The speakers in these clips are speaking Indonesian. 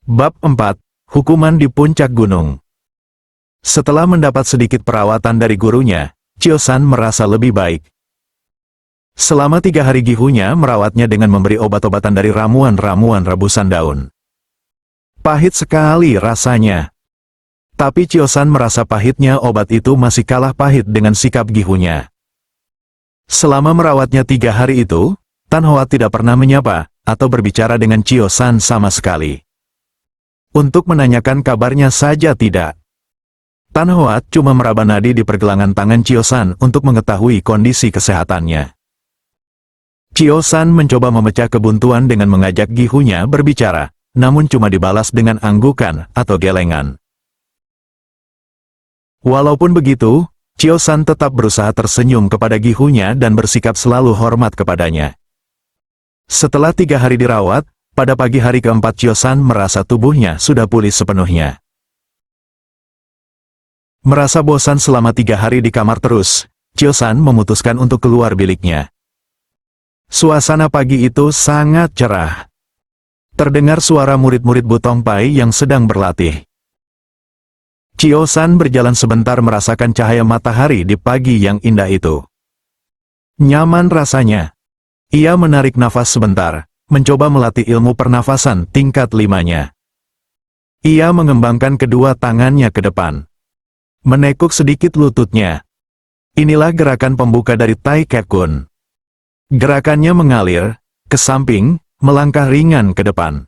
Bab 4, Hukuman di Puncak Gunung. Setelah mendapat sedikit perawatan dari gurunya, Chio-san merasa lebih baik. Selama 3 hari Gihunya merawatnya dengan memberi obat-obatan dari ramuan-ramuan rebusan daun. Pahit sekali rasanya. Tapi Chio-san merasa pahitnya obat itu masih kalah pahit dengan sikap Gihunya. Selama merawatnya 3 hari itu, Tan Hoa tidak pernah menyapa atau berbicara dengan Chio-san sama sekali. Untuk menanyakan kabarnya saja tidak. Tan Hoa cuma meraba nadi di pergelangan tangan Chio-san untuk mengetahui kondisi kesehatannya. Chio-san mencoba memecah kebuntuan dengan mengajak Gihunya berbicara, namun cuma dibalas dengan anggukan atau gelengan. Walaupun begitu, Chio-san tetap berusaha tersenyum kepada Gihunya dan bersikap selalu hormat kepadanya. Setelah 3 hari dirawat, pada pagi hari keempat Chio-san merasa tubuhnya sudah pulih sepenuhnya. Merasa bosan selama 3 hari di kamar terus, Chio-san memutuskan untuk keluar biliknya. Suasana pagi itu sangat cerah. Terdengar suara murid-murid Butong Pai yang sedang berlatih. Chio-san berjalan sebentar merasakan cahaya matahari di pagi yang indah itu. Nyaman rasanya. Ia menarik nafas sebentar, mencoba melatih ilmu pernafasan tingkat 5-nya. Ia mengembangkan kedua tangannya ke depan. Menekuk sedikit lututnya. Inilah gerakan pembuka dari Tai Kek-kun. Gerakannya mengalir, ke samping, melangkah ringan ke depan.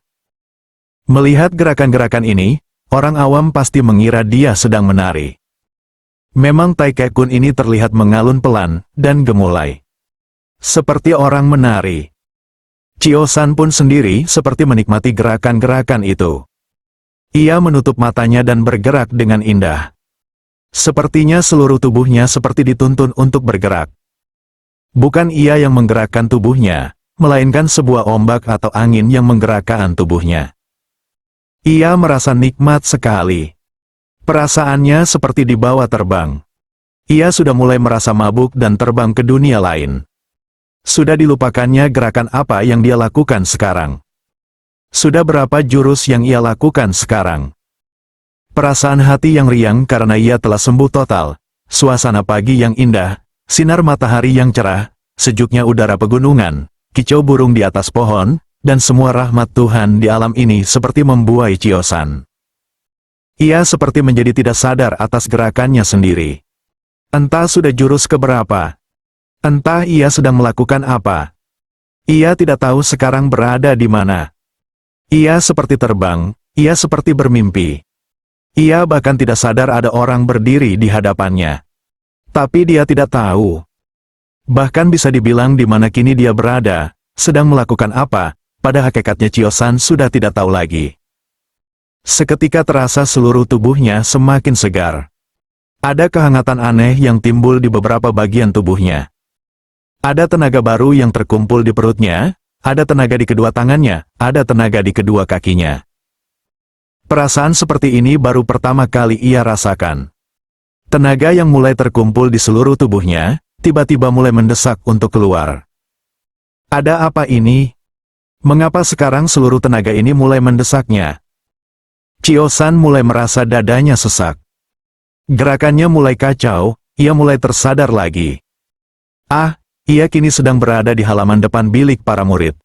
Melihat gerakan-gerakan ini, orang awam pasti mengira dia sedang menari. Memang Tai Kek-kun ini terlihat mengalun pelan dan gemulai. Seperti orang menari. Chio-san pun sendiri seperti menikmati gerakan-gerakan itu. Ia menutup matanya dan bergerak dengan indah. Sepertinya seluruh tubuhnya seperti dituntun untuk bergerak. Bukan ia yang menggerakkan tubuhnya, melainkan sebuah ombak atau angin yang menggerakkan tubuhnya. Ia merasa nikmat sekali. Perasaannya seperti dibawa terbang. Ia sudah mulai merasa mabuk dan terbang ke dunia lain. Sudah dilupakannya gerakan apa yang dia lakukan sekarang. Sudah berapa jurus yang ia lakukan sekarang. Perasaan hati yang riang karena ia telah sembuh total. Suasana pagi yang indah, sinar matahari yang cerah, sejuknya udara pegunungan, kicau burung di atas pohon, dan semua rahmat Tuhan di alam ini seperti membuai Chio-san. Ia seperti menjadi tidak sadar atas gerakannya sendiri. Entah sudah jurus keberapa. Entah ia sedang melakukan apa. Ia tidak tahu sekarang berada di mana. Ia seperti terbang, ia seperti bermimpi. Ia bahkan tidak sadar ada orang berdiri di hadapannya. Tapi dia tidak tahu. Bahkan bisa dibilang di mana kini dia berada, sedang melakukan apa, pada hakikatnya Chio-san sudah tidak tahu lagi. Seketika terasa seluruh tubuhnya semakin segar. Ada kehangatan aneh yang timbul di beberapa bagian tubuhnya. Ada tenaga baru yang terkumpul di perutnya, ada tenaga di kedua tangannya, ada tenaga di kedua kakinya. Perasaan seperti ini baru pertama kali ia rasakan. Tenaga yang mulai terkumpul di seluruh tubuhnya, tiba-tiba mulai mendesak untuk keluar. Ada apa ini? Mengapa sekarang seluruh tenaga ini mulai mendesaknya? Chio-san mulai merasa dadanya sesak. Gerakannya mulai kacau, ia mulai tersadar lagi. Ia kini sedang berada di halaman depan bilik para murid.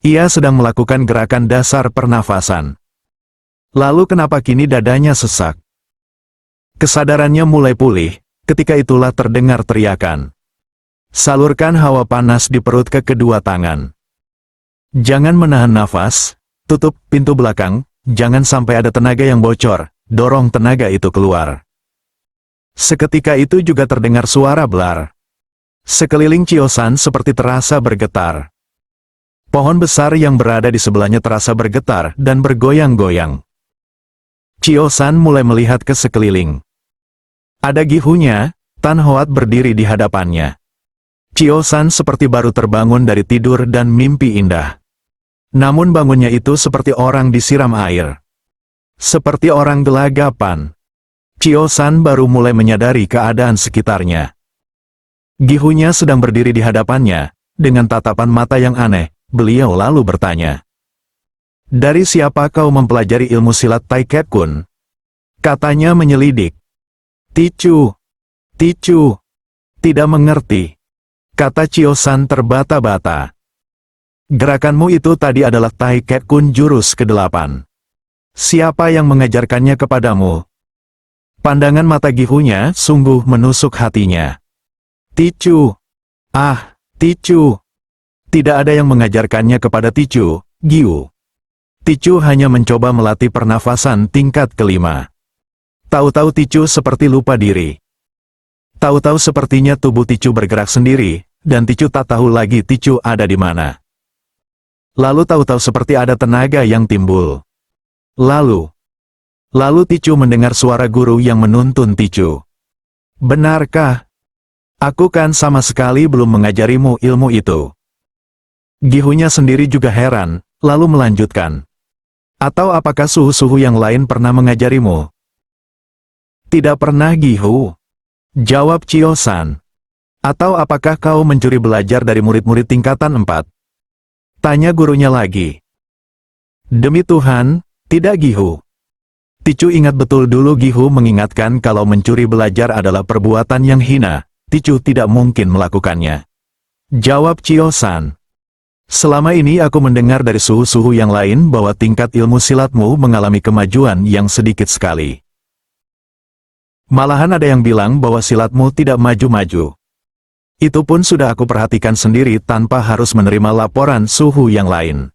Ia sedang melakukan gerakan dasar pernafasan. Lalu kenapa kini dadanya sesak? Kesadarannya mulai pulih, ketika itulah terdengar teriakan. Salurkan hawa panas di perut ke kedua tangan. Jangan menahan nafas, tutup pintu belakang, jangan sampai ada tenaga yang bocor, dorong tenaga itu keluar. Seketika itu juga terdengar suara blar. Sekeliling Chio-san seperti terasa bergetar. Pohon besar yang berada di sebelahnya terasa bergetar dan bergoyang-goyang. Chio-san mulai melihat ke sekeliling. Ada Gihunya, Tan Hoa berdiri di hadapannya. Chio-san seperti baru terbangun dari tidur dan mimpi indah. Namun bangunnya itu seperti orang disiram air. Seperti orang gelagapan. Chio-san baru mulai menyadari keadaan sekitarnya. Gihunya sedang berdiri di hadapannya, dengan tatapan mata yang aneh, beliau lalu bertanya. Dari siapa kau mempelajari ilmu silat Tai Ket Kun? Katanya menyelidik. Ticu. Ticu. Tidak mengerti. Kata Chio-san terbata-bata. Gerakanmu itu tadi adalah Tai Ket Kun jurus ke-8. Siapa yang mengajarkannya kepadamu? Pandangan mata Gihu-nya sungguh menusuk hatinya. Ticu. Ah, Ticu. Tidak ada yang mengajarkannya kepada Ticu, Gihu. Ticu hanya mencoba melatih pernafasan tingkat ke-5. Tahu-tahu Ticu seperti lupa diri. Tahu-tahu sepertinya tubuh Ticu bergerak sendiri, dan Ticu tak tahu lagi Ticu ada di mana. Lalu tahu-tahu seperti ada tenaga yang timbul. Lalu Ticu mendengar suara guru yang menuntun Ticu. Benarkah? Aku kan sama sekali belum mengajarimu ilmu itu. Gihu-nya sendiri juga heran, lalu melanjutkan. Atau apakah suhu-suhu yang lain pernah mengajarimu? Tidak pernah, Gihu. Jawab Chio-san. Atau apakah kau mencuri belajar dari murid-murid tingkatan 4? Tanya gurunya lagi. Demi Tuhan, tidak, Gihu. Ticu ingat betul dulu Gihu mengingatkan kalau mencuri belajar adalah perbuatan yang hina. Ticu tidak mungkin melakukannya. Jawab Chio-san. Selama ini aku mendengar dari suhu-suhu yang lain bahwa tingkat ilmu silatmu mengalami kemajuan yang sedikit sekali. Malahan ada yang bilang bahwa silatmu tidak maju-maju. Itu pun sudah aku perhatikan sendiri tanpa harus menerima laporan suhu yang lain.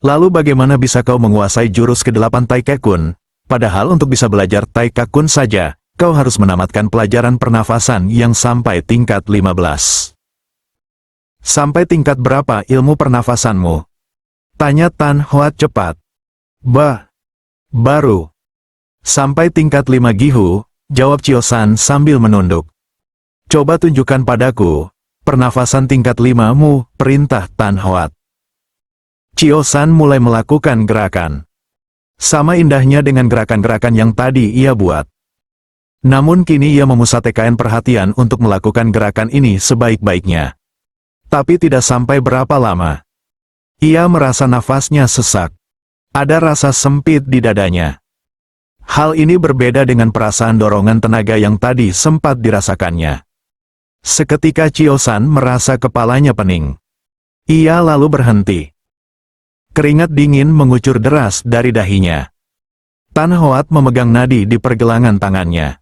Lalu bagaimana bisa kau menguasai jurus ke-8 Tai Ket Kun? Padahal untuk bisa belajar Tai Ket Kun saja, kau harus menamatkan pelajaran pernafasan yang sampai tingkat 15. Sampai tingkat berapa ilmu pernafasanmu? Tanya Tan Hoat cepat. Baru. Sampai tingkat 5, Gihu, jawab Chio-san sambil menunduk. Coba tunjukkan padaku, pernafasan tingkat 5-mu, perintah Tan Hoat. Chio-san mulai melakukan gerakan. Sama indahnya dengan gerakan-gerakan yang tadi ia buat. Namun kini ia memusatkan perhatian untuk melakukan gerakan ini sebaik-baiknya. Tapi tidak sampai berapa lama. Ia merasa nafasnya sesak. Ada rasa sempit di dadanya. Hal ini berbeda dengan perasaan dorongan tenaga yang tadi sempat dirasakannya. Seketika Chio-san merasa kepalanya pening. Ia lalu berhenti. Keringat dingin mengucur deras dari dahinya. Tan Hoat memegang nadi di pergelangan tangannya.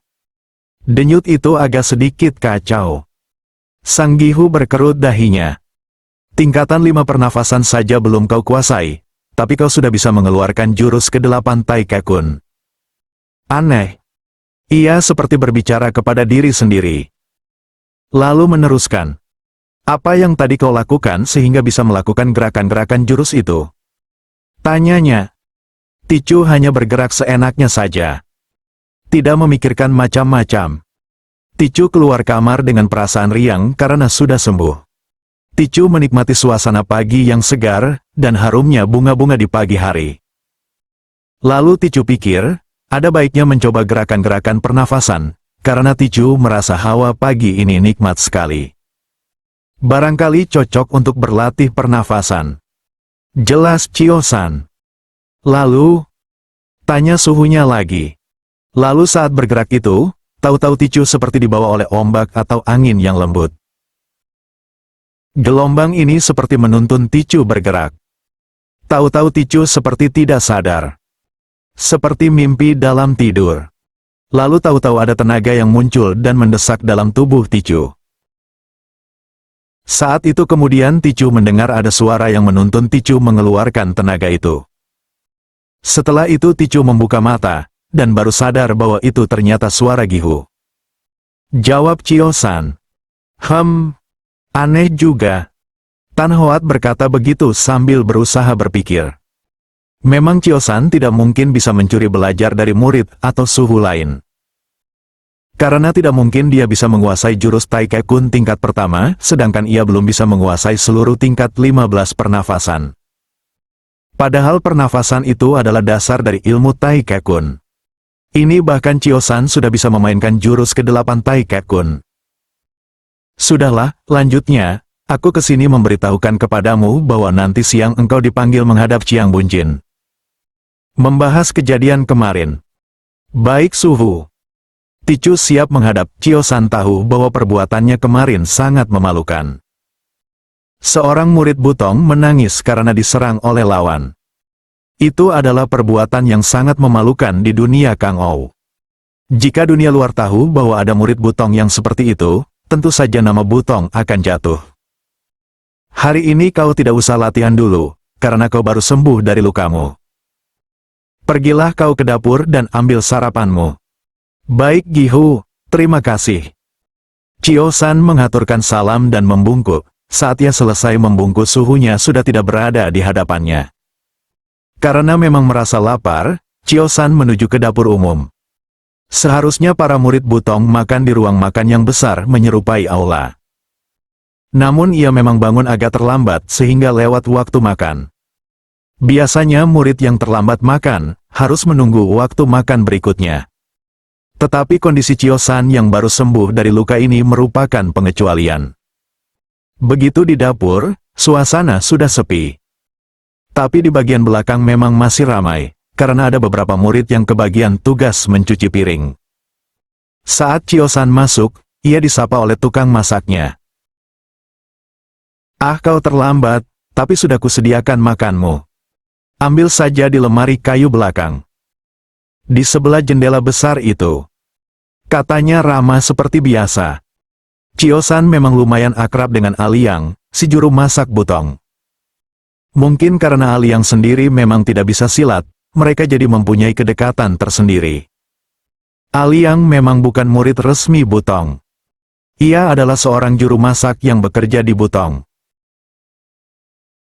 Denyut itu agak sedikit kacau. Sang Gihu berkerut dahinya. Tingkatan 5 pernafasan saja belum kau kuasai, tapi kau sudah bisa mengeluarkan jurus ke-8 Tai Ket Kun. Aneh. Ia seperti berbicara kepada diri sendiri. Lalu meneruskan. Apa yang tadi kau lakukan sehingga bisa melakukan gerakan-gerakan jurus itu? Tanyanya. Ticu hanya bergerak seenaknya saja. Tidak memikirkan macam-macam. Ticu keluar kamar dengan perasaan riang karena sudah sembuh. Ticu menikmati suasana pagi yang segar, dan harumnya bunga-bunga di pagi hari. Lalu Ticu pikir, ada baiknya mencoba gerakan-gerakan pernafasan, karena Ticu merasa hawa pagi ini nikmat sekali. Barangkali cocok untuk berlatih pernafasan. Jelas Chio-san. Lalu, tanya suhunya lagi. Lalu saat bergerak itu, tahu-tahu Ticu seperti dibawa oleh ombak atau angin yang lembut. Gelombang ini seperti menuntun Ticu bergerak. Tahu-tahu Ticu seperti tidak sadar. Seperti mimpi dalam tidur. Lalu tahu-tahu ada tenaga yang muncul dan mendesak dalam tubuh Ticu. Saat itu kemudian Ticu mendengar ada suara yang menuntun Ticu mengeluarkan tenaga itu. Setelah itu Ticu membuka mata, dan baru sadar bahwa itu ternyata suara Gihu. Jawab Chio-san. Aneh juga. Tan Hoat berkata begitu sambil berusaha berpikir. Memang Chio-san tidak mungkin bisa mencuri belajar dari murid atau suhu lain. Karena tidak mungkin dia bisa menguasai jurus Tai Ket Kun tingkat pertama, sedangkan ia belum bisa menguasai seluruh tingkat 15 pernafasan. Padahal pernafasan itu adalah dasar dari ilmu Tai Ket Kun. Ini bahkan Chio-san sudah bisa memainkan jurus ke-8 Tai Ket Kun. Sudahlah, lanjutnya, Aku kesini memberitahukan kepadamu bahwa nanti siang engkau dipanggil menghadap Chiang Bunjin. Membahas kejadian kemarin. Baik Suhu. Ticu siap menghadap. Chio San tahu bahwa perbuatannya kemarin sangat memalukan. Seorang murid Butong menangis karena diserang oleh lawan. Itu adalah perbuatan yang sangat memalukan di dunia Kang Ou. Jika dunia luar tahu bahwa ada murid Butong yang seperti itu, tentu saja nama Butong akan jatuh. Hari ini kau tidak usah latihan dulu, karena kau baru sembuh dari lukamu. Pergilah kau ke dapur dan ambil sarapanmu. Baik Gihu, terima kasih. Chio San mengaturkan salam dan membungkuk. Saat ia selesai membungkus suhunya sudah tidak berada di hadapannya. Karena memang merasa lapar, Chio San menuju ke dapur umum. Seharusnya para murid Butong makan di ruang makan yang besar menyerupai aula. Namun ia memang bangun agak terlambat sehingga lewat waktu makan. Biasanya murid yang terlambat makan, harus menunggu waktu makan berikutnya. Tetapi kondisi Chio San yang baru sembuh dari luka ini merupakan pengecualian. Begitu di dapur, suasana sudah sepi. Tapi di bagian belakang memang masih ramai, karena ada beberapa murid yang kebagian tugas mencuci piring. Saat Chio San masuk, ia disapa oleh tukang masaknya. Ah, kau terlambat, tapi sudah kusediakan makanmu. Ambil saja di lemari kayu belakang. Di sebelah jendela besar itu. Katanya ramah seperti biasa. Chio San memang lumayan akrab dengan Aliang, si juru masak Butong. Mungkin karena Aliang sendiri memang tidak bisa silat, mereka jadi mempunyai kedekatan tersendiri. Aliang memang bukan murid resmi Butong. Ia adalah seorang juru masak yang bekerja di Butong.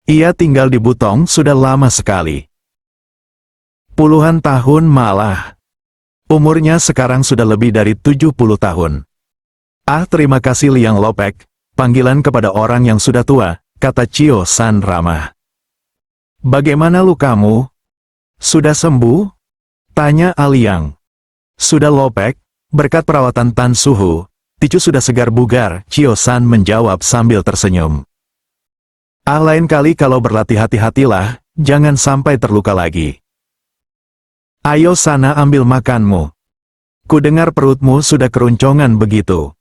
Ia tinggal di Butong sudah lama sekali. Puluhan tahun malah. Umurnya sekarang sudah lebih dari 70 tahun. Ah, terima kasih Liang Lopek, panggilan kepada orang yang sudah tua, kata Chio San ramah. Bagaimana lukamu? Sudah sembuh? Tanya Aliang. Sudah Lopek, berkat perawatan Tan Suhu, Ticu sudah segar bugar, Chio San menjawab sambil tersenyum. Ah, lain kali kalau berlatih hati-hatilah, jangan sampai terluka lagi. Ayo sana ambil makanmu. Kudengar perutmu sudah keroncongan begitu.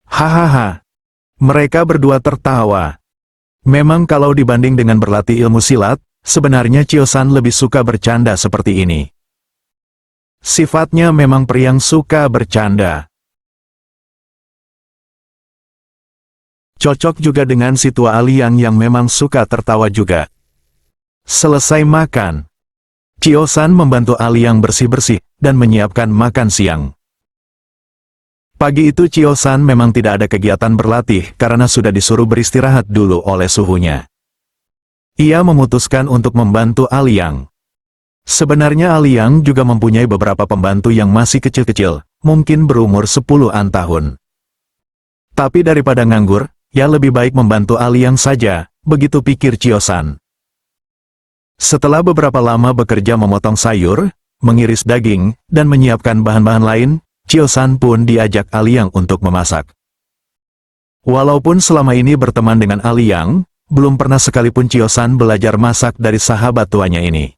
Hahaha. Mereka berdua tertawa. Memang kalau dibanding dengan berlatih ilmu silat, sebenarnya Chio San lebih suka bercanda seperti ini. Sifatnya memang pria yang suka bercanda. Cocok juga dengan si tua Aliang yang memang suka tertawa juga. Selesai makan, Chio San membantu Aliang bersih-bersih dan menyiapkan makan siang. Pagi itu Chio San memang tidak ada kegiatan berlatih karena sudah disuruh beristirahat dulu oleh suhunya. Ia memutuskan untuk membantu Aliang. Sebenarnya Aliang juga mempunyai beberapa pembantu yang masih kecil-kecil, mungkin berumur 10-an tahun. Tapi daripada nganggur, ya lebih baik membantu Aliang saja, begitu pikir Chio San. Setelah beberapa lama bekerja memotong sayur, mengiris daging, dan menyiapkan bahan-bahan lain, Chio San pun diajak Aliang untuk memasak. Walaupun selama ini berteman dengan Aliang, belum pernah sekalipun Chio San belajar masak dari sahabat tuanya ini.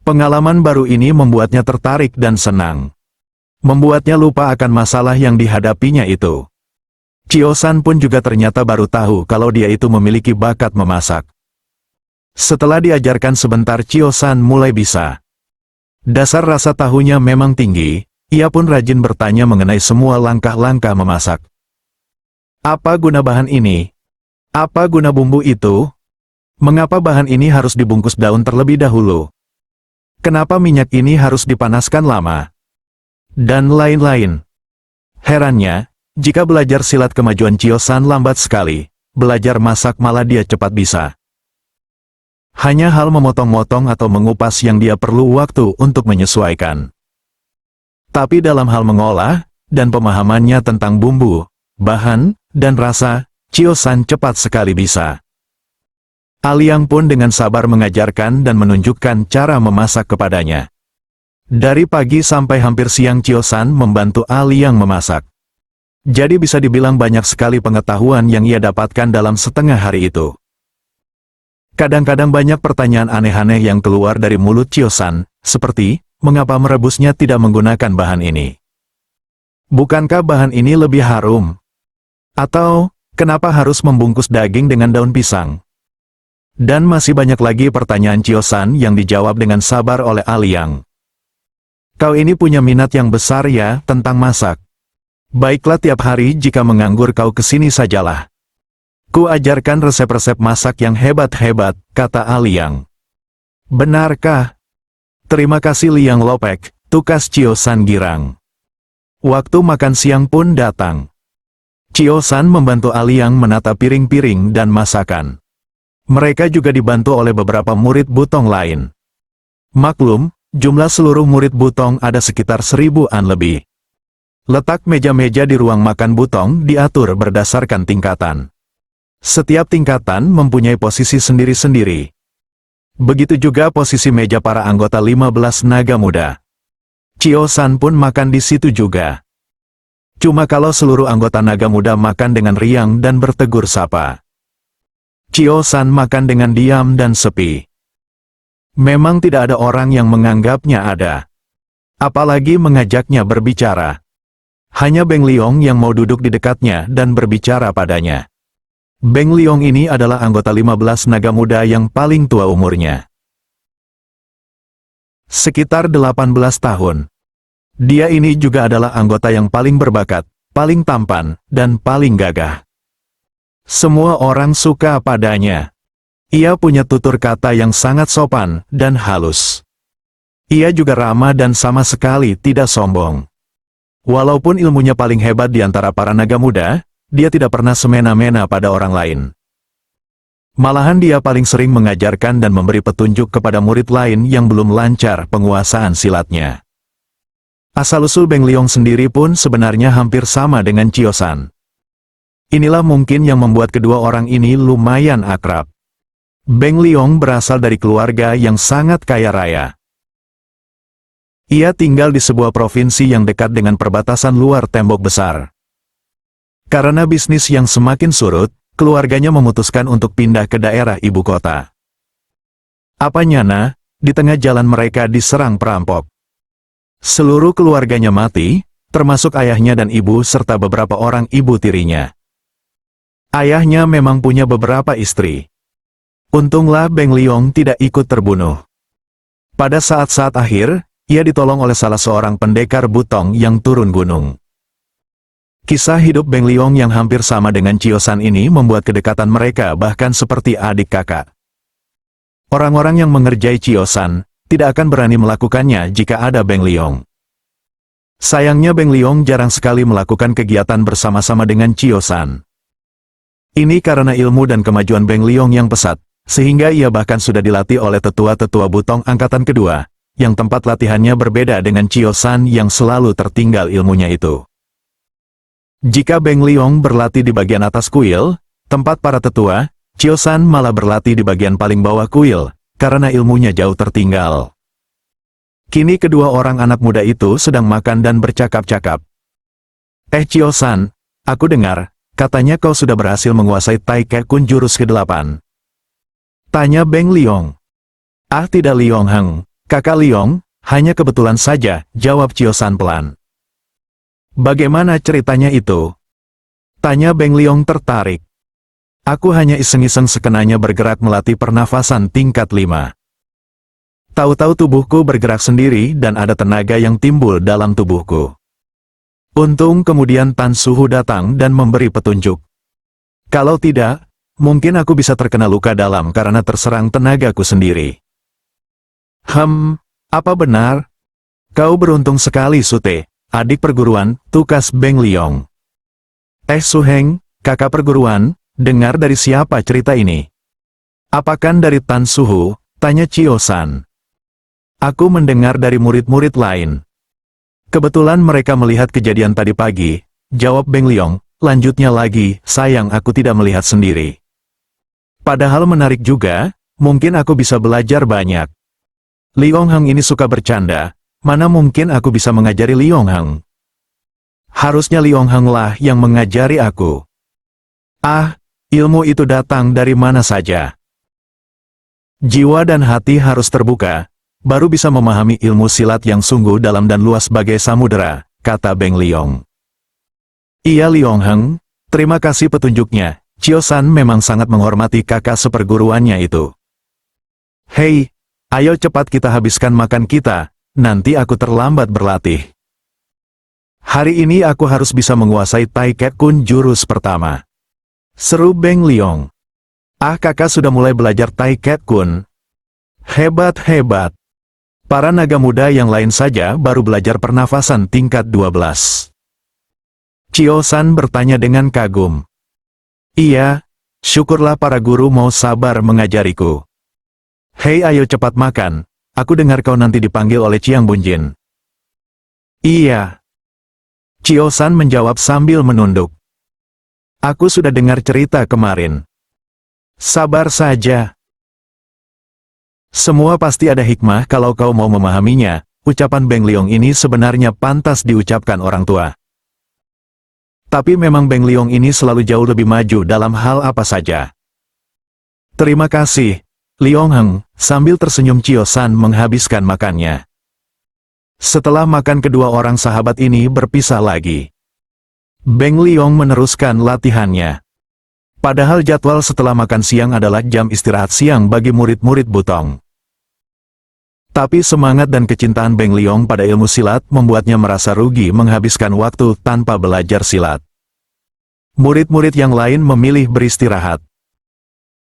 Pengalaman baru ini membuatnya tertarik dan senang. Membuatnya lupa akan masalah yang dihadapinya itu. Chio San pun juga ternyata baru tahu kalau dia itu memiliki bakat memasak. Setelah diajarkan sebentar Chio San mulai bisa. Dasar rasa tahunya memang tinggi. Ia pun rajin bertanya mengenai semua langkah-langkah memasak. Apa guna bahan ini? Apa guna bumbu itu? Mengapa bahan ini harus dibungkus daun terlebih dahulu? Kenapa minyak ini harus dipanaskan lama? Dan lain-lain. Herannya, jika belajar silat kemajuan Chio San lambat sekali, belajar masak malah dia cepat bisa. Hanya hal memotong-motong atau mengupas yang dia perlu waktu untuk menyesuaikan. Tapi dalam hal mengolah, dan pemahamannya tentang bumbu, bahan, dan rasa, Chio San cepat sekali bisa. Aliang pun dengan sabar mengajarkan dan menunjukkan cara memasak kepadanya. Dari pagi sampai hampir siang Chio San membantu Aliang memasak. Jadi bisa dibilang banyak sekali pengetahuan yang ia dapatkan dalam setengah hari itu. Kadang-kadang banyak pertanyaan aneh-aneh yang keluar dari mulut Chio-san, seperti, mengapa merebusnya tidak menggunakan bahan ini? Bukankah bahan ini lebih harum? Atau, kenapa harus membungkus daging dengan daun pisang? Dan masih banyak lagi pertanyaan Chio-san yang dijawab dengan sabar oleh Aliang. Kau ini punya minat yang besar ya tentang masak. Baiklah tiap hari jika menganggur kau kesini sajalah. Ku ajarkan resep-resep masak yang hebat-hebat, kata Aliang. Benarkah? Terima kasih Liang Lopek, tukas Chio-san girang. Waktu makan siang pun datang. Chio-san membantu Aliang menata piring-piring dan masakan. Mereka juga dibantu oleh beberapa murid Butong lain. Maklum, jumlah seluruh murid Butong ada sekitar 1000-an lebih. Letak meja-meja di ruang makan Butong diatur berdasarkan tingkatan. Setiap tingkatan mempunyai posisi sendiri-sendiri. Begitu juga posisi meja para anggota 15 naga muda. Chio-san pun makan di situ juga. Cuma kalau seluruh anggota naga muda makan dengan riang dan bertegur sapa. Chio-san makan dengan diam dan sepi. Memang tidak ada orang yang menganggapnya ada. Apalagi mengajaknya berbicara. Hanya Beng Liong yang mau duduk di dekatnya dan berbicara padanya. Beng Liong ini adalah anggota 15 naga muda yang paling tua umurnya. Sekitar 18 tahun. Dia ini juga adalah anggota yang paling berbakat, paling tampan, dan paling gagah. Semua orang suka padanya. Ia punya tutur kata yang sangat sopan dan halus. Ia juga ramah dan sama sekali tidak sombong. Walaupun ilmunya paling hebat di antara para naga muda, dia tidak pernah semena-mena pada orang lain. Malahan dia paling sering mengajarkan dan memberi petunjuk kepada murid lain yang belum lancar penguasaan silatnya. Asal-usul Beng Liong sendiri pun sebenarnya hampir sama dengan Chio-san. Inilah mungkin yang membuat kedua orang ini lumayan akrab. Beng Liong berasal dari keluarga yang sangat kaya raya. Ia tinggal di sebuah provinsi yang dekat dengan perbatasan luar tembok besar. Karena bisnis yang semakin surut, keluarganya memutuskan untuk pindah ke daerah ibu kota. Apanyana, di tengah jalan mereka diserang perampok. Seluruh keluarganya mati, termasuk ayahnya dan ibu serta beberapa orang ibu tirinya. Ayahnya memang punya beberapa istri. Untunglah Beng Liong tidak ikut terbunuh. Pada saat-saat akhir, ia ditolong oleh salah seorang pendekar Butong yang turun gunung. Kisah hidup Beng Liong yang hampir sama dengan Chio-san ini membuat kedekatan mereka bahkan seperti adik kakak. Orang-orang yang mengerjai Chio-san tidak akan berani melakukannya jika ada Beng Liong. Sayangnya Beng Liong jarang sekali melakukan kegiatan bersama-sama dengan Chio-san. Ini karena ilmu dan kemajuan Beng Liong yang pesat, sehingga ia bahkan sudah dilatih oleh tetua-tetua Butong angkatan kedua, yang tempat latihannya berbeda dengan Chio-san yang selalu tertinggal ilmunya itu. Jika Beng Liong berlatih di bagian atas kuil, tempat para tetua, Chio-san malah berlatih di bagian paling bawah kuil, karena ilmunya jauh tertinggal. Kini kedua orang anak muda itu sedang makan dan bercakap-cakap. Chio-san, aku dengar, katanya kau sudah berhasil menguasai Tai Ke Kun jurus ke-8. Tanya Beng Liong. Ah tidak Liong Heng. Kakak Liong, hanya kebetulan saja, jawab Chio-san pelan. Bagaimana ceritanya itu? Tanya Beng Liong tertarik. Aku hanya iseng-iseng sekenanya bergerak melatih pernafasan tingkat 5. Tahu-tahu tubuhku bergerak sendiri dan ada tenaga yang timbul dalam tubuhku. Untung kemudian Tan Suhu datang dan memberi petunjuk. Kalau tidak, mungkin aku bisa terkena luka dalam karena terserang tenagaku sendiri. Apa benar? Kau beruntung sekali Sute, adik perguruan, tukas Beng Liong. Su Heng, kakak perguruan, dengar dari siapa cerita ini? Apakan dari Tan Suhu? Tanya Chio-san. Aku mendengar dari murid-murid lain. Kebetulan mereka melihat kejadian tadi pagi, jawab Beng Liong, lanjutnya lagi, sayang aku tidak melihat sendiri. Padahal menarik juga, mungkin aku bisa belajar banyak. Liong Heng ini suka bercanda, mana mungkin aku bisa mengajari Liong Heng. Harusnya Liong Heng lah yang mengajari aku. Ah, ilmu itu datang dari mana saja. Jiwa dan hati harus terbuka, baru bisa memahami ilmu silat yang sungguh dalam dan luas bagai samudera, kata Beng Liong. Iya Liong Heng, terima kasih petunjuknya. Chio San memang sangat menghormati kakak seperguruannya itu. Hei, ayo cepat kita habiskan makan kita, nanti aku terlambat berlatih. Hari ini aku harus bisa menguasai Tai Ket Kun jurus pertama. Seru Beng Liong. Ah, kakak sudah mulai belajar Tai Ket Kun. Hebat-hebat. Para naga muda yang lain saja baru belajar pernafasan tingkat 12. Chio San bertanya dengan kagum. Iya, syukurlah para guru mau sabar mengajariku. Hei ayo cepat makan, aku dengar kau nanti dipanggil oleh Chiang Bunjin. Iya. Chio San menjawab sambil menunduk. Aku sudah dengar cerita kemarin. Sabar saja. Semua pasti ada hikmah kalau kau mau memahaminya, ucapan Beng Liong ini sebenarnya pantas diucapkan orang tua. Tapi memang Beng Liong ini selalu jauh lebih maju dalam hal apa saja. Terima kasih, Liong Heng, sambil tersenyum Chio San menghabiskan makannya. Setelah makan kedua orang sahabat ini berpisah lagi. Beng Liong meneruskan latihannya. Padahal jadwal setelah makan siang adalah jam istirahat siang bagi murid-murid Butong. Tapi semangat dan kecintaan Beng Liong pada ilmu silat membuatnya merasa rugi menghabiskan waktu tanpa belajar silat. Murid-murid yang lain memilih beristirahat.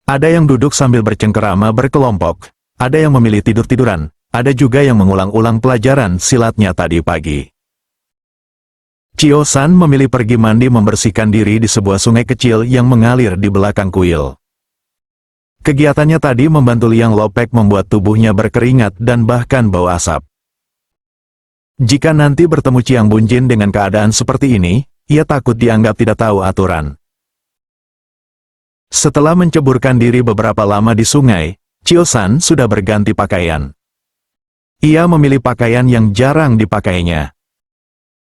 Ada yang duduk sambil bercengkerama berkelompok, ada yang memilih tidur-tiduran, ada juga yang mengulang-ulang pelajaran silatnya tadi pagi. Chio San memilih pergi mandi membersihkan diri di sebuah sungai kecil yang mengalir di belakang kuil. Kegiatannya tadi membantu Liang Lopek membuat tubuhnya berkeringat dan bahkan bau asap. Jika nanti bertemu Chiang Bunjin dengan keadaan seperti ini, ia takut dianggap tidak tahu aturan. Setelah menceburkan diri beberapa lama di sungai, Chio San sudah berganti pakaian. Ia memilih pakaian yang jarang dipakainya.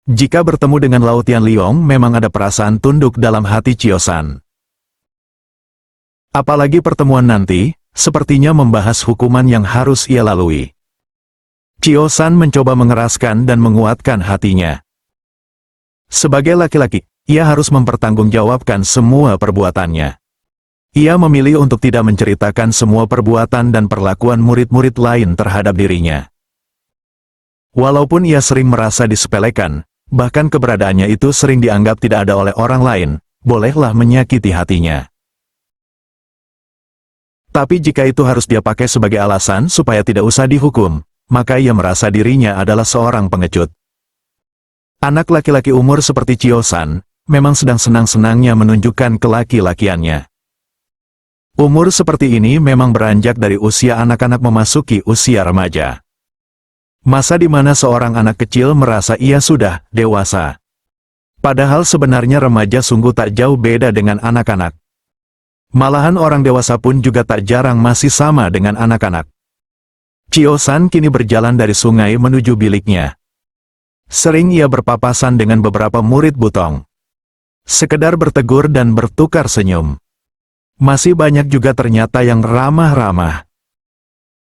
Jika bertemu dengan Lao Tian Liong memang ada perasaan tunduk dalam hati Chio San. Apalagi pertemuan nanti, sepertinya membahas hukuman yang harus ia lalui. Chio San mencoba mengeraskan dan menguatkan hatinya. Sebagai laki-laki, ia harus mempertanggungjawabkan semua perbuatannya. Ia memilih untuk tidak menceritakan semua perbuatan dan perlakuan murid-murid lain terhadap dirinya. Walaupun ia sering merasa disepelekan, bahkan keberadaannya itu sering dianggap tidak ada oleh orang lain, bolehlah menyakiti hatinya. Tapi jika itu harus dia pakai sebagai alasan supaya tidak usah dihukum, maka ia merasa dirinya adalah seorang pengecut. Anak laki-laki umur seperti Chio San, memang sedang senang-senangnya menunjukkan kelaki-lakiannya. Umur seperti ini memang beranjak dari usia anak-anak memasuki usia remaja. Masa di mana seorang anak kecil merasa ia sudah dewasa. Padahal sebenarnya remaja sungguh tak jauh beda dengan anak-anak. Malahan orang dewasa pun juga tak jarang masih sama dengan anak-anak. Chio San kini berjalan dari sungai menuju biliknya. Sering ia berpapasan dengan beberapa murid Butong. Sekedar bertegur dan bertukar senyum. Masih banyak juga ternyata yang ramah-ramah.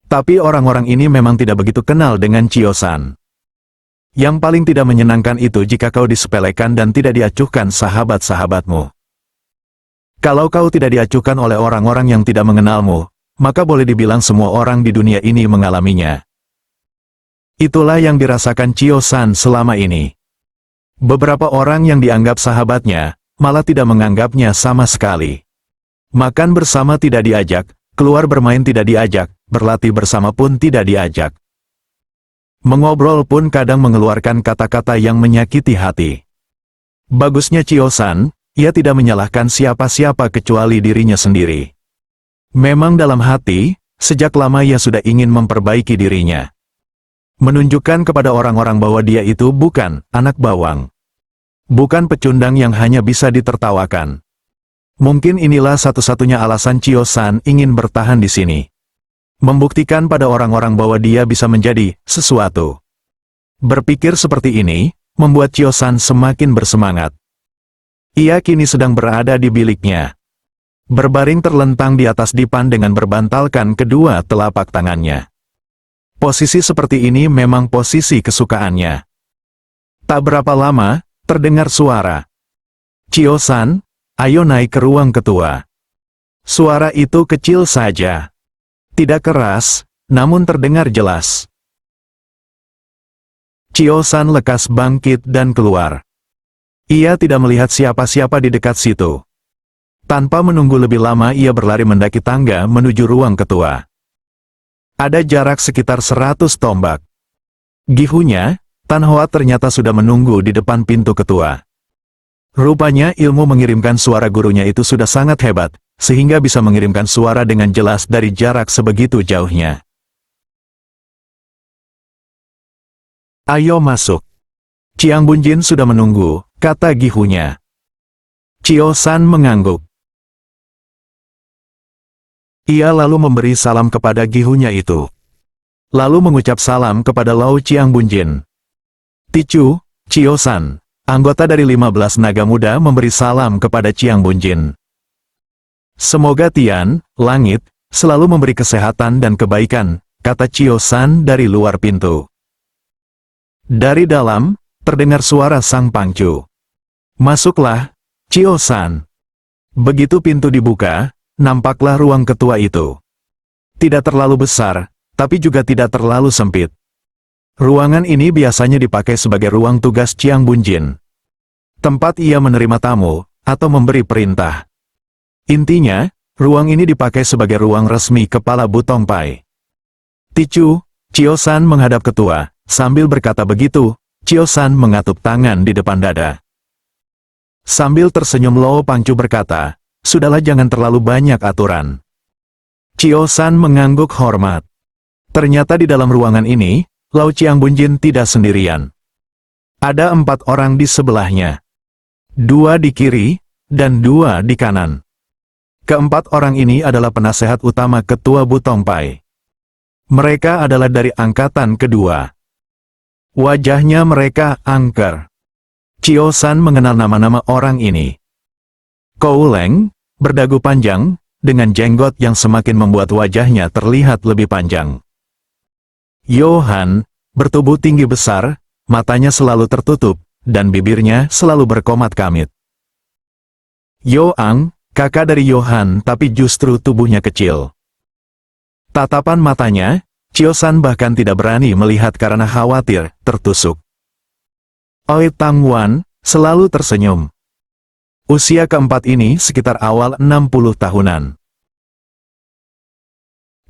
Tapi orang-orang ini memang tidak begitu kenal dengan Chio San. Yang paling tidak menyenangkan itu jika kau disepelekan dan tidak diacuhkan sahabat-sahabatmu. Kalau kau tidak diacuhkan oleh orang-orang yang tidak mengenalmu, maka boleh dibilang semua orang di dunia ini mengalaminya. Itulah yang dirasakan Chio San selama ini. Beberapa orang yang dianggap sahabatnya, malah tidak menganggapnya sama sekali. Makan bersama tidak diajak, keluar bermain tidak diajak, berlatih bersama pun tidak diajak. Mengobrol pun kadang mengeluarkan kata-kata yang menyakiti hati. Bagusnya Chio San, ia tidak menyalahkan siapa-siapa kecuali dirinya sendiri. Memang dalam hati, sejak lama ia sudah ingin memperbaiki dirinya. Menunjukkan kepada orang-orang bahwa dia itu bukan anak bawang. Bukan pecundang yang hanya bisa ditertawakan. Mungkin inilah satu-satunya alasan Chio San ingin bertahan di sini. Membuktikan pada orang-orang bahwa dia bisa menjadi sesuatu. Berpikir seperti ini, membuat Chiosan semakin bersemangat. Ia kini sedang berada di biliknya. Berbaring terlentang di atas dipan dengan berbantalkan kedua telapak tangannya. Posisi seperti ini memang posisi kesukaannya. Tak berapa lama, terdengar suara. "Chiosan, ayo naik ke ruang ketua." Suara itu kecil saja. Tidak keras, namun terdengar jelas. Chiosan lekas bangkit dan keluar. Ia tidak melihat siapa-siapa di dekat situ. Tanpa menunggu lebih lama ia berlari mendaki tangga menuju ruang ketua. Ada jarak sekitar 100 tombak. Gihunya, Tan Hoa ternyata sudah menunggu di depan pintu ketua. Rupanya ilmu mengirimkan suara gurunya itu sudah sangat hebat, sehingga bisa mengirimkan suara dengan jelas dari jarak sebegitu jauhnya. "Ayo masuk." Chiang Bunjin sudah menunggu, kata Gihunya. Chiosan mengangguk. Ia lalu memberi salam kepada Gihunya itu. Lalu mengucap salam kepada Lao Chiang Bunjin. "Ticu, Chiosan." Anggota dari 15 naga muda memberi salam kepada Chiang Bunjin. "Semoga Tian, langit, selalu memberi kesehatan dan kebaikan," kata Chiosan dari luar pintu. Dari dalam, terdengar suara sang pangcu. "Masuklah, Chiosan." Begitu pintu dibuka, nampaklah ruang ketua itu. Tidak terlalu besar, tapi juga tidak terlalu sempit. Ruangan ini biasanya dipakai sebagai ruang tugas Chiang Bunjin. Tempat ia menerima tamu, atau memberi perintah. Intinya, ruang ini dipakai sebagai ruang resmi kepala Butongpai. "Ticu," Chiosan menghadap ketua. Sambil berkata begitu, Chiosan mengatup tangan di depan dada. Sambil tersenyum Lo Pangcu berkata, "Sudahlah, jangan terlalu banyak aturan." Chiosan mengangguk hormat. Ternyata di dalam ruangan ini, Lao Chiang Bunjin tidak sendirian. Ada 4 orang di sebelahnya. 2 di kiri, dan 2 di kanan. Keempat orang ini adalah penasehat utama ketua Butongpai. Mereka adalah dari angkatan kedua. Wajahnya mereka angker. Chiosan mengenal nama-nama orang ini. Kouleng, berdagu panjang, dengan jenggot yang semakin membuat wajahnya terlihat lebih panjang. Yohan, bertubuh tinggi besar, matanya selalu tertutup, dan bibirnya selalu berkomat kamit. Yoang, kakak dari Yohan tapi justru tubuhnya kecil. Tatapan matanya, Chiosan bahkan tidak berani melihat karena khawatir tertusuk. Oi Tangwan selalu tersenyum. Usia keempat ini sekitar awal 60 tahunan.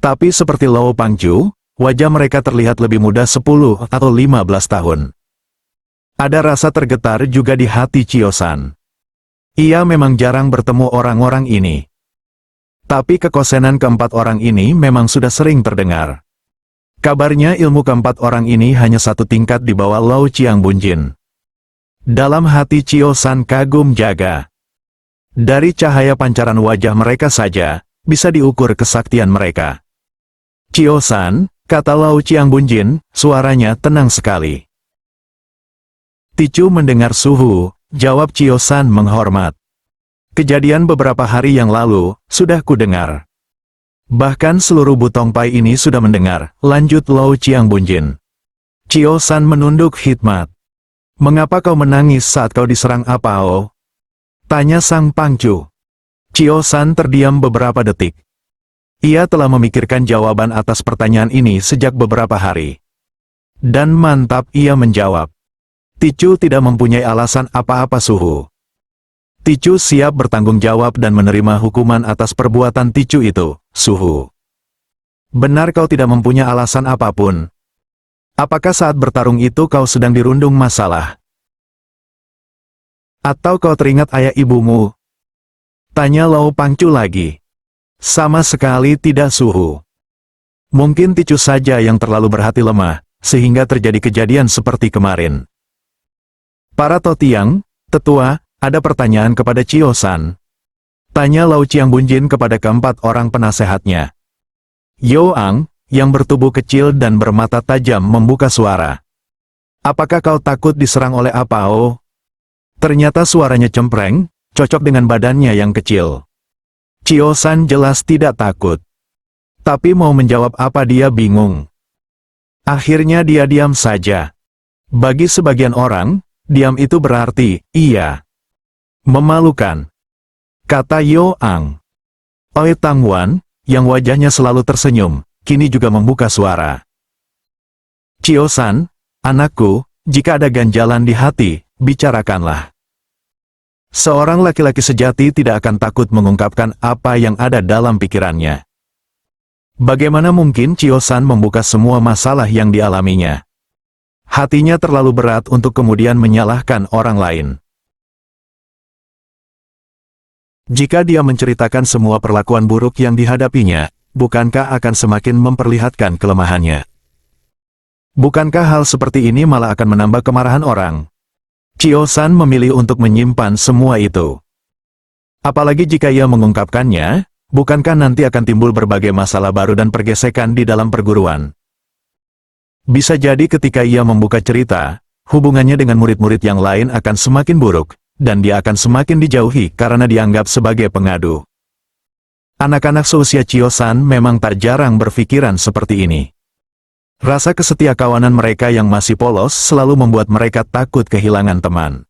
Tapi seperti Lo Pangcu, wajah mereka terlihat lebih muda 10 atau 15 tahun. Ada rasa tergetar juga di hati Chiosan. Ia memang jarang bertemu orang-orang ini. Tapi kekosenan keempat orang ini memang sudah sering terdengar. Kabarnya ilmu keempat orang ini hanya 1 tingkat di bawah Lao Chiang Bunjin. Dalam hati Chiosan kagum jaga. Dari cahaya pancaran wajah mereka saja, bisa diukur kesaktian mereka. "Chiosan," kata Lao Chiang Bunjin, suaranya tenang sekali. "Ticu mendengar suhu," jawab Chiosan menghormat. "Kejadian beberapa hari yang lalu, sudah kudengar. Bahkan seluruh Butongpai ini sudah mendengar," lanjut Lao Chiang Bunjin. Chiosan menunduk khidmat. "Mengapa kau menangis saat kau diserang Apao?" tanya sang pangcu. Chiosan terdiam beberapa detik. Ia telah memikirkan jawaban atas pertanyaan ini sejak beberapa hari. Dan mantap ia menjawab. "Ticu tidak mempunyai alasan apa-apa suhu. Ticu siap bertanggung jawab dan menerima hukuman atas perbuatan Ticu itu, suhu. Benar kau tidak mempunyai alasan apapun. Apakah saat bertarung itu kau sedang dirundung masalah? Atau kau teringat ayah ibumu?" tanya Lao Pangcu lagi. "Sama sekali tidak suhu. Mungkin Ticu saja yang terlalu berhati lemah, sehingga terjadi kejadian seperti kemarin." "Para Totiang, tetua, ada pertanyaan kepada Chiosan," tanya Lao Chiang Bunjin kepada keempat orang penasehatnya. Yoang, yang bertubuh kecil dan bermata tajam membuka suara. Apakah kau takut diserang oleh Apao? Ternyata suaranya cempreng, cocok dengan badannya yang kecil. Chio-san jelas tidak takut. Tapi mau menjawab apa dia bingung. Akhirnya dia diam saja. Bagi sebagian orang, diam itu berarti, iya. Memalukan. Kata Yo-ang. Oi Tangwan, yang wajahnya selalu tersenyum, kini juga membuka suara. Chio-san, anakku, jika ada ganjalan di hati, bicarakanlah. Seorang laki-laki sejati tidak akan takut mengungkapkan apa yang ada dalam pikirannya. Bagaimana mungkin Chio-san membuka semua masalah yang dialaminya? Hatinya terlalu berat untuk kemudian menyalahkan orang lain. Jika dia menceritakan semua perlakuan buruk yang dihadapinya, bukankah akan semakin memperlihatkan kelemahannya? Bukankah hal seperti ini malah akan menambah kemarahan orang? Chio-san memilih untuk menyimpan semua itu. Apalagi jika ia mengungkapkannya, bukankah nanti akan timbul berbagai masalah baru dan pergesekan di dalam perguruan? Bisa jadi ketika ia membuka cerita, hubungannya dengan murid-murid yang lain akan semakin buruk, dan dia akan semakin dijauhi karena dianggap sebagai pengadu. Anak-anak seusia Chio-san memang tak jarang berpikiran seperti ini. Rasa kesetiakawanan mereka yang masih polos selalu membuat mereka takut kehilangan teman.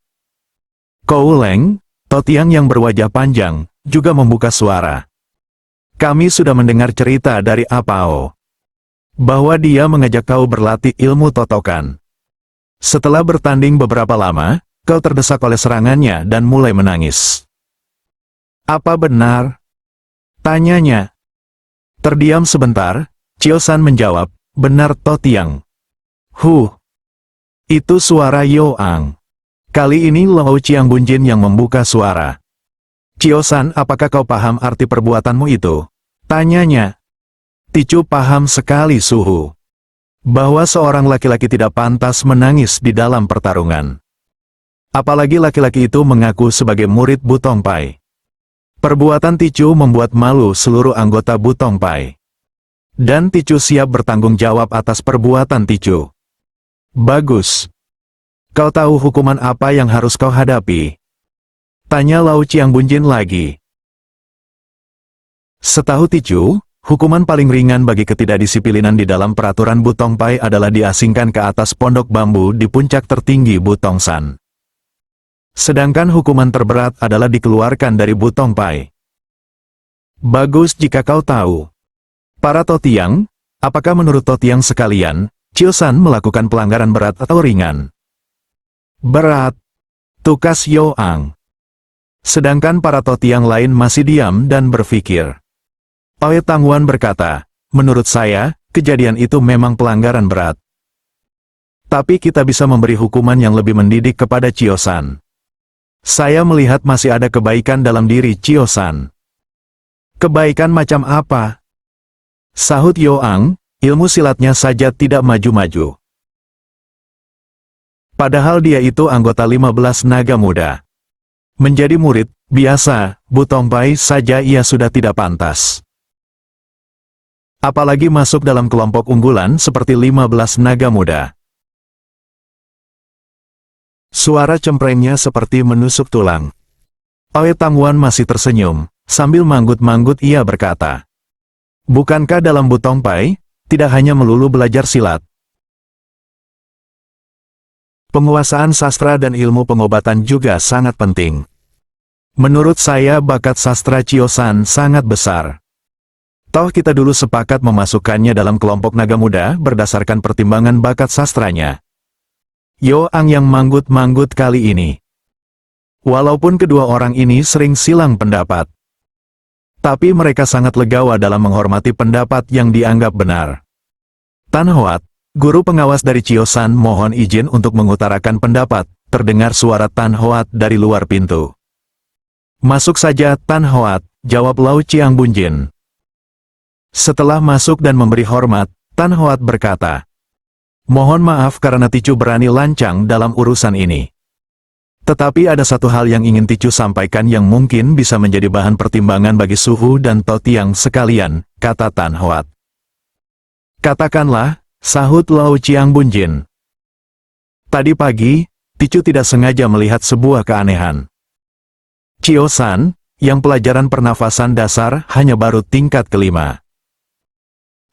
Kou Leng, Totiang yang berwajah panjang, juga membuka suara. Kami sudah mendengar cerita dari Apao, bahwa dia mengajak kau berlatih ilmu totokan. Setelah bertanding beberapa lama, kau terdesak oleh serangannya dan mulai menangis. Apa benar? Tanyanya. Terdiam sebentar, Chio-san menjawab, benar Totiang. Itu suara Yo-ang. Kali ini Lao Chiang Bunjin yang membuka suara. Chio-san, apakah kau paham arti perbuatanmu itu? Tanyanya. Ticu paham sekali Suhu. Bahwa seorang laki-laki tidak pantas menangis di dalam pertarungan. Apalagi laki-laki itu mengaku sebagai murid Butong Pai. Perbuatan Ticu membuat malu seluruh anggota Butong Pai. Dan Ticu siap bertanggung jawab atas perbuatan Ticu. Bagus. Kau tahu hukuman apa yang harus kau hadapi? Tanya Lao Chiang Bunjin lagi. Setahu Ticu, hukuman paling ringan bagi ketidakdisiplinan di dalam peraturan Butong Pai adalah diasingkan ke atas pondok bambu di puncak tertinggi Butong San. Sedangkan hukuman terberat adalah dikeluarkan dari Butong Pai. Bagus jika kau tahu. Para Totiang, apakah menurut Totiang sekalian, Chio-san melakukan pelanggaran berat atau ringan? Berat. Tukas Yo-ang. Sedangkan para Totiang lain masih diam dan berpikir. Oi Tangwan berkata, menurut saya, kejadian itu memang pelanggaran berat. Tapi kita bisa memberi hukuman yang lebih mendidik kepada Chio-san. Saya melihat masih ada kebaikan dalam diri Chio-san. Kebaikan macam apa? Sahut Yo-ang, ilmu silatnya saja tidak maju-maju. Padahal dia itu anggota 15 naga muda. Menjadi murid, biasa, Butong Pai saja ia sudah tidak pantas. Apalagi masuk dalam kelompok unggulan seperti 15 naga muda. Suara cemprengnya seperti menusuk tulang. Oi Tangwan masih tersenyum, sambil manggut-manggut ia berkata. Bukankah dalam Butong Pai, tidak hanya melulu belajar silat? Penguasaan sastra dan ilmu pengobatan juga sangat penting. Menurut saya bakat sastra Chio-san sangat besar. Toh kita dulu sepakat memasukkannya dalam kelompok naga muda berdasarkan pertimbangan bakat sastranya. Yo-ang yang manggut-manggut kali ini. Walaupun kedua orang ini sering silang pendapat. Tapi mereka sangat legawa dalam menghormati pendapat yang dianggap benar. Tan Hoat, guru pengawas dari Chio-san mohon izin untuk mengutarakan pendapat, terdengar suara Tan Hoat dari luar pintu. Masuk saja Tan Hoat, jawab Lao Chiang Bunjin. Setelah masuk dan memberi hormat, Tan Hoat berkata, mohon maaf karena Ticu berani lancang dalam urusan ini. Tetapi ada satu hal yang ingin Ticu sampaikan yang mungkin bisa menjadi bahan pertimbangan bagi Suhu dan Totiang sekalian, kata Tan Hoat. Katakanlah, sahut Lao Chiang Bunjin. Tadi pagi, Ticu tidak sengaja melihat sebuah keanehan. Chio-san, yang pelajaran pernafasan dasar hanya baru tingkat kelima.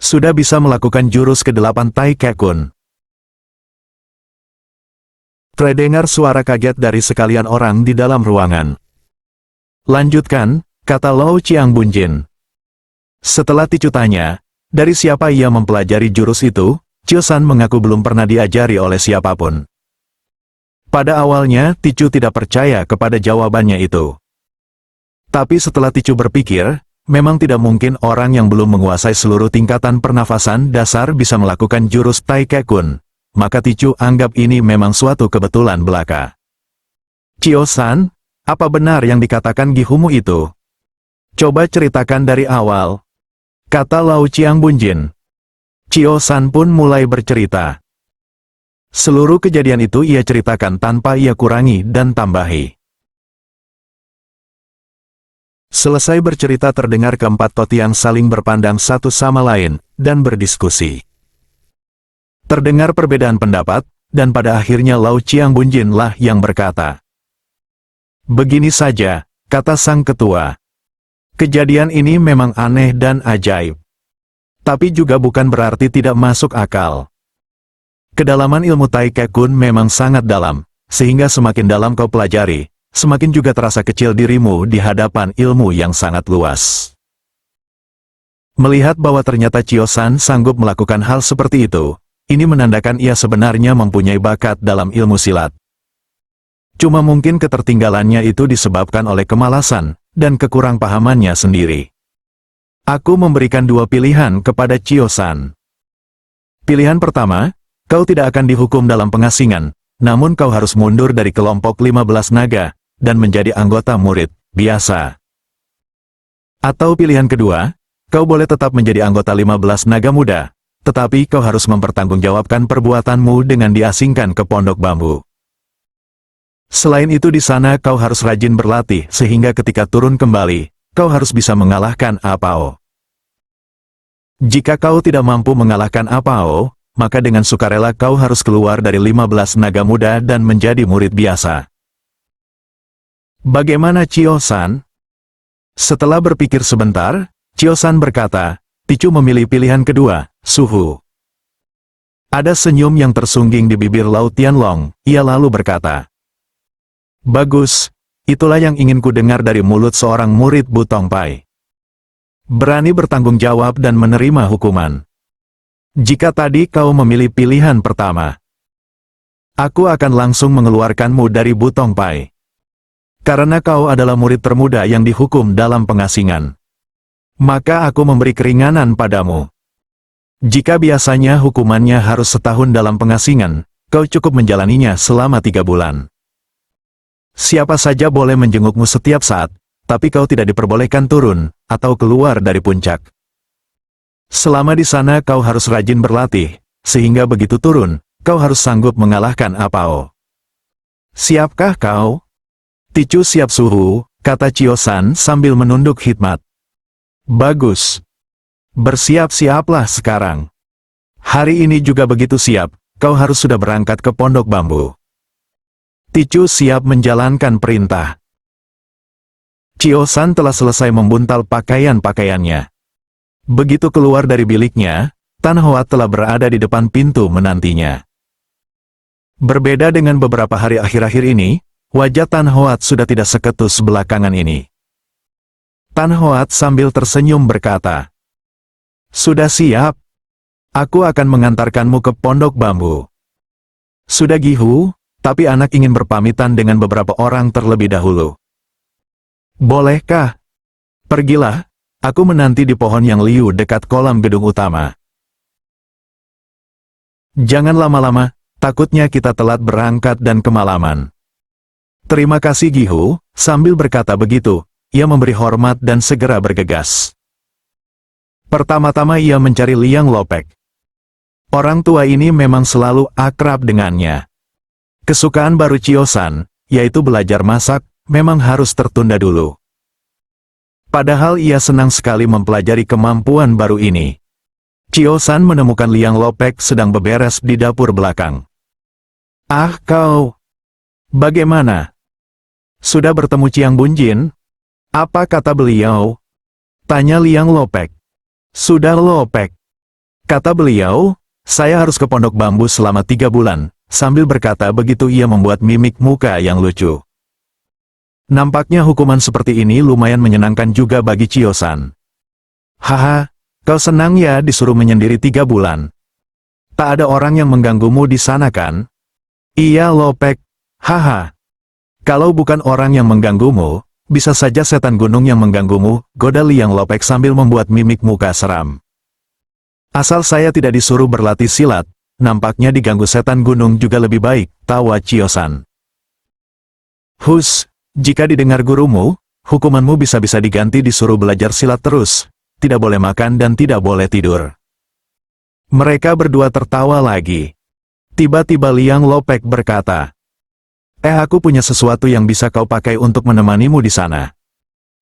Sudah bisa melakukan jurus ke-8 Tai Kekun. Terdengar suara kaget dari sekalian orang di dalam ruangan. Lanjutkan, kata Lau Chiang Bunjin. Setelah Ticu tanya, dari siapa ia mempelajari jurus itu, Chio-san mengaku belum pernah diajari oleh siapapun. Pada awalnya, Ticu tidak percaya kepada jawabannya itu. Tapi setelah Ticu berpikir, memang tidak mungkin orang yang belum menguasai seluruh tingkatan pernafasan dasar bisa melakukan jurus Tai Kekun. Maka Ticu anggap ini memang suatu kebetulan belaka. Chio-san, apa benar yang dikatakan Gihumu itu? Coba ceritakan dari awal, kata Lau Chiang Bunjin. Chio-san pun mulai bercerita. Seluruh kejadian itu ia ceritakan tanpa ia kurangi dan tambahi. Selesai bercerita terdengar keempat totiang saling berpandang satu sama lain, dan berdiskusi. Terdengar perbedaan pendapat, dan pada akhirnya Lau Chiang Bunjin lah yang berkata. Begini saja, kata sang ketua. Kejadian ini memang aneh dan ajaib. Tapi juga bukan berarti tidak masuk akal. Kedalaman ilmu Tai Kekun memang sangat dalam, sehingga semakin dalam kau pelajari, semakin juga terasa kecil dirimu di hadapan ilmu yang sangat luas. Melihat bahwa ternyata Chio-san sanggup melakukan hal seperti itu, ini menandakan ia sebenarnya mempunyai bakat dalam ilmu silat. Cuma mungkin ketertinggalannya itu disebabkan oleh kemalasan, dan kekurangpahamannya sendiri. Aku memberikan dua pilihan kepada Chio-san. Pilihan pertama, kau tidak akan dihukum dalam pengasingan, namun kau harus mundur dari kelompok 15 naga, dan menjadi anggota murid biasa. Atau pilihan kedua, kau boleh tetap menjadi anggota 15 naga muda, tetapi kau harus mempertanggungjawabkan perbuatanmu dengan diasingkan ke Pondok Bambu. Selain itu di sana kau harus rajin berlatih sehingga ketika turun kembali, kau harus bisa mengalahkan Apao. Jika kau tidak mampu mengalahkan Apao, maka dengan sukarela kau harus keluar dari 15 naga muda dan menjadi murid biasa. Bagaimana Chio-san? Setelah berpikir sebentar, Chio-san berkata, Ticu memilih pilihan kedua, Suhu. Ada senyum yang tersungging di bibir Lau Tianlong, ia lalu berkata. Bagus, itulah yang ingin ku dengar dari mulut seorang murid Butong Pai. Berani bertanggung jawab dan menerima hukuman. Jika tadi kau memilih pilihan pertama, aku akan langsung mengeluarkanmu dari Butong Pai. Karena kau adalah murid termuda yang dihukum dalam pengasingan. Maka aku memberi keringanan padamu. Jika biasanya hukumannya harus setahun dalam pengasingan, kau cukup menjalaninya selama 3 bulan. Siapa saja boleh menjengukmu setiap saat, tapi kau tidak diperbolehkan turun, atau keluar dari puncak. Selama di sana kau harus rajin berlatih, sehingga begitu turun, kau harus sanggup mengalahkan Apao. Siapkah kau? Ticu siap Suhu, kata Chio-san sambil menunduk khidmat. Bagus. Bersiap-siaplah sekarang. Hari ini juga begitu siap, kau harus sudah berangkat ke Pondok Bambu. Ticu siap menjalankan perintah. Chio-san telah selesai membuntal pakaian-pakaiannya. Begitu keluar dari biliknya, Tan Hoat telah berada di depan pintu menantinya. Berbeda dengan beberapa hari akhir-akhir ini, wajah Tan Hoat sudah tidak seketus belakangan ini. Tan Hoat sambil tersenyum berkata, Sudah siap. Aku akan mengantarkanmu ke Pondok Bambu. Sudah Gihu, tapi anak ingin berpamitan dengan beberapa orang terlebih dahulu. Bolehkah? Pergilah. Aku menanti di pohon yang liu dekat kolam gedung utama. Jangan lama-lama, takutnya kita telat berangkat dan kemalaman. Terima kasih Gihu, sambil berkata begitu, ia memberi hormat dan segera bergegas. Pertama-tama ia mencari Liang Lopek. Orang tua ini memang selalu akrab dengannya. Kesukaan baru Chio-san, yaitu belajar masak, memang harus tertunda dulu. Padahal ia senang sekali mempelajari kemampuan baru ini. Chio-san menemukan Liang Lopek sedang beberes di dapur belakang. Ah, kau. Bagaimana? Sudah bertemu Chiang Bunjin? Apa kata beliau? Tanya Liang Lopek. Sudah Lopek. Kata beliau, saya harus ke Pondok Bambu selama 3 bulan. Sambil berkata begitu ia membuat mimik muka yang lucu. Nampaknya hukuman seperti ini lumayan menyenangkan juga bagi Chio-san. Haha, kau senang ya disuruh menyendiri 3 bulan. Tak ada orang yang mengganggumu di sana kan? Iya Lopek. Haha. Kalau bukan orang yang mengganggumu, bisa saja setan gunung yang mengganggumu, goda Liang Lopek sambil membuat mimik muka seram. Asal saya tidak disuruh berlatih silat, nampaknya diganggu setan gunung juga lebih baik, tawa Chio-san. Hus, jika didengar gurumu, hukumanmu bisa-bisa diganti disuruh belajar silat terus, tidak boleh makan dan tidak boleh tidur. Mereka berdua tertawa lagi. Tiba-tiba Liang Lopek berkata, aku punya sesuatu yang bisa kau pakai untuk menemanimu di sana.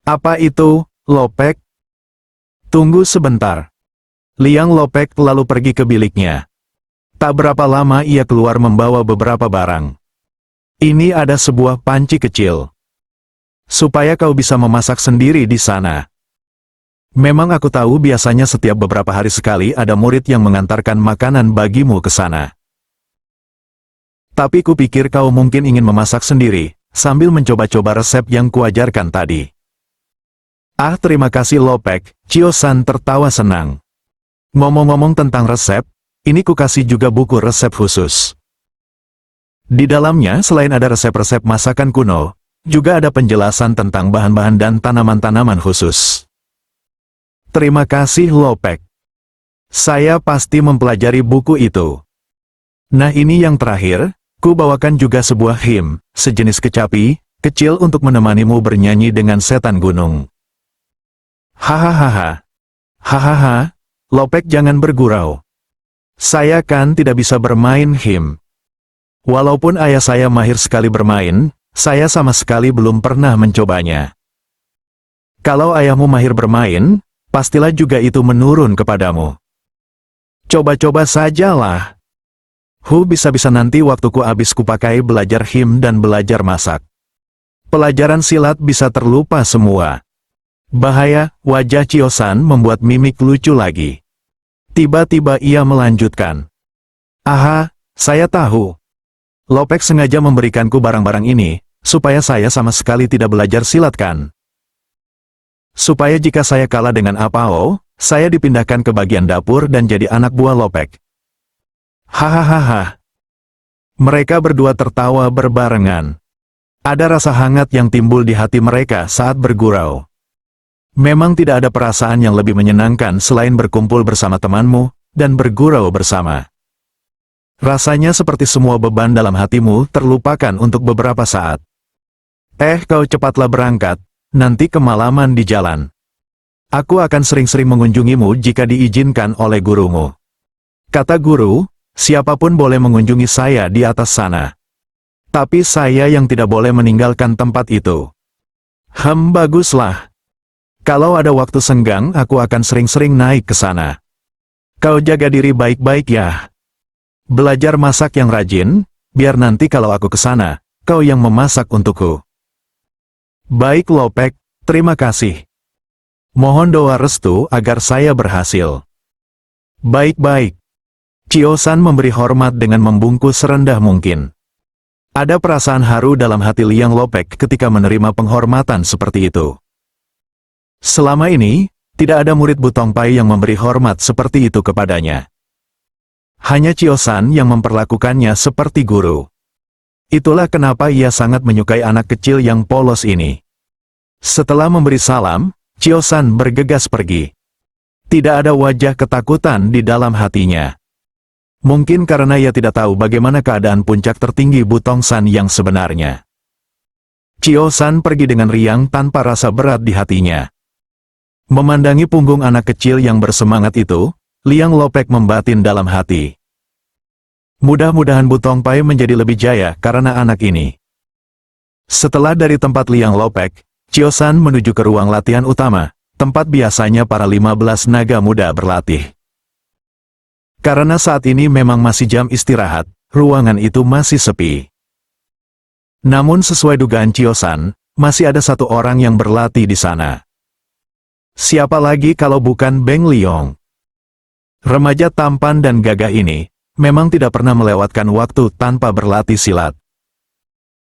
Apa itu, Lopek? Tunggu sebentar. Liang Lopek lalu pergi ke biliknya. Tak berapa lama ia keluar membawa beberapa barang. Ini ada sebuah panci kecil. Supaya kau bisa memasak sendiri di sana. Memang aku tahu biasanya setiap beberapa hari sekali ada murid yang mengantarkan makanan bagimu ke sana. Tapi kupikir kau mungkin ingin memasak sendiri, sambil mencoba-coba resep yang kuajarkan tadi. Ah, terima kasih Lopek, Chio-san tertawa senang. Ngomong-ngomong tentang resep, ini ku kasih juga buku resep khusus. Di dalamnya selain ada resep-resep masakan kuno, juga ada penjelasan tentang bahan-bahan dan tanaman-tanaman khusus. Terima kasih Lopek. Saya pasti mempelajari buku itu. Nah ini yang terakhir, ku bawakan juga sebuah hymn, sejenis kecapi, kecil untuk menemanimu bernyanyi dengan setan gunung. Hahaha. Hahaha, Lopek jangan bergurau. Saya kan tidak bisa bermain hymn. Walaupun ayah saya mahir sekali bermain, saya sama sekali belum pernah mencobanya. Kalau ayahmu mahir bermain, pastilah juga itu menurun kepadamu. Coba-coba sajalah. Bisa-bisa nanti waktuku habis kupakai belajar hymn dan belajar masak. Pelajaran silat bisa terlupa semua. Bahaya, wajah Chio-san membuat mimik lucu lagi. Tiba-tiba ia melanjutkan. Aha, saya tahu. Lopek sengaja memberikanku barang-barang ini, supaya saya sama sekali tidak belajar silat kan? Supaya jika saya kalah dengan Apao, saya dipindahkan ke bagian dapur dan jadi anak buah Lopek. Hahaha. Mereka berdua tertawa berbarengan. Ada rasa hangat yang timbul di hati mereka saat bergurau. Memang tidak ada perasaan yang lebih menyenangkan selain berkumpul bersama temanmu, dan bergurau bersama. Rasanya seperti semua beban dalam hatimu terlupakan untuk beberapa saat. Kau cepatlah berangkat, nanti kemalaman di jalan. Aku akan sering-sering mengunjungimu jika diizinkan oleh gurumu. Kata guru, siapapun boleh mengunjungi saya di atas sana. Tapi saya yang tidak boleh meninggalkan tempat itu. Baguslah. Kalau ada waktu senggang aku akan sering-sering naik ke sana. Kau jaga diri baik-baik ya. Belajar masak yang rajin, biar nanti kalau aku ke sana, kau yang memasak untukku. Baik Lopek, terima kasih. Mohon doa restu agar saya berhasil. Baik-baik. Chio-san memberi hormat dengan membungkus serendah mungkin. Ada perasaan haru dalam hati Liang Lopek ketika menerima penghormatan seperti itu. Selama ini, tidak ada murid Butongpai yang memberi hormat seperti itu kepadanya. Hanya Chio-san yang memperlakukannya seperti guru. Itulah kenapa ia sangat menyukai anak kecil yang polos ini. Setelah memberi salam, Chio-san bergegas pergi. Tidak ada wajah ketakutan di dalam hatinya. Mungkin karena ia tidak tahu bagaimana keadaan puncak tertinggi Butongsan yang sebenarnya. Chio-san pergi dengan riang tanpa rasa berat di hatinya. Memandangi punggung anak kecil yang bersemangat itu, Liang Lopek membatin dalam hati. Mudah-mudahan Butongpai menjadi lebih jaya karena anak ini. Setelah dari tempat Liang Lopek, Chio-san menuju ke ruang latihan utama, tempat biasanya para 15 naga muda berlatih. Karena saat ini memang masih jam istirahat, ruangan itu masih sepi. Namun sesuai dugaan Chio-san, masih ada satu orang yang berlatih di sana. Siapa lagi kalau bukan Beng Liong? Remaja tampan dan gagah ini memang tidak pernah melewatkan waktu tanpa berlatih silat.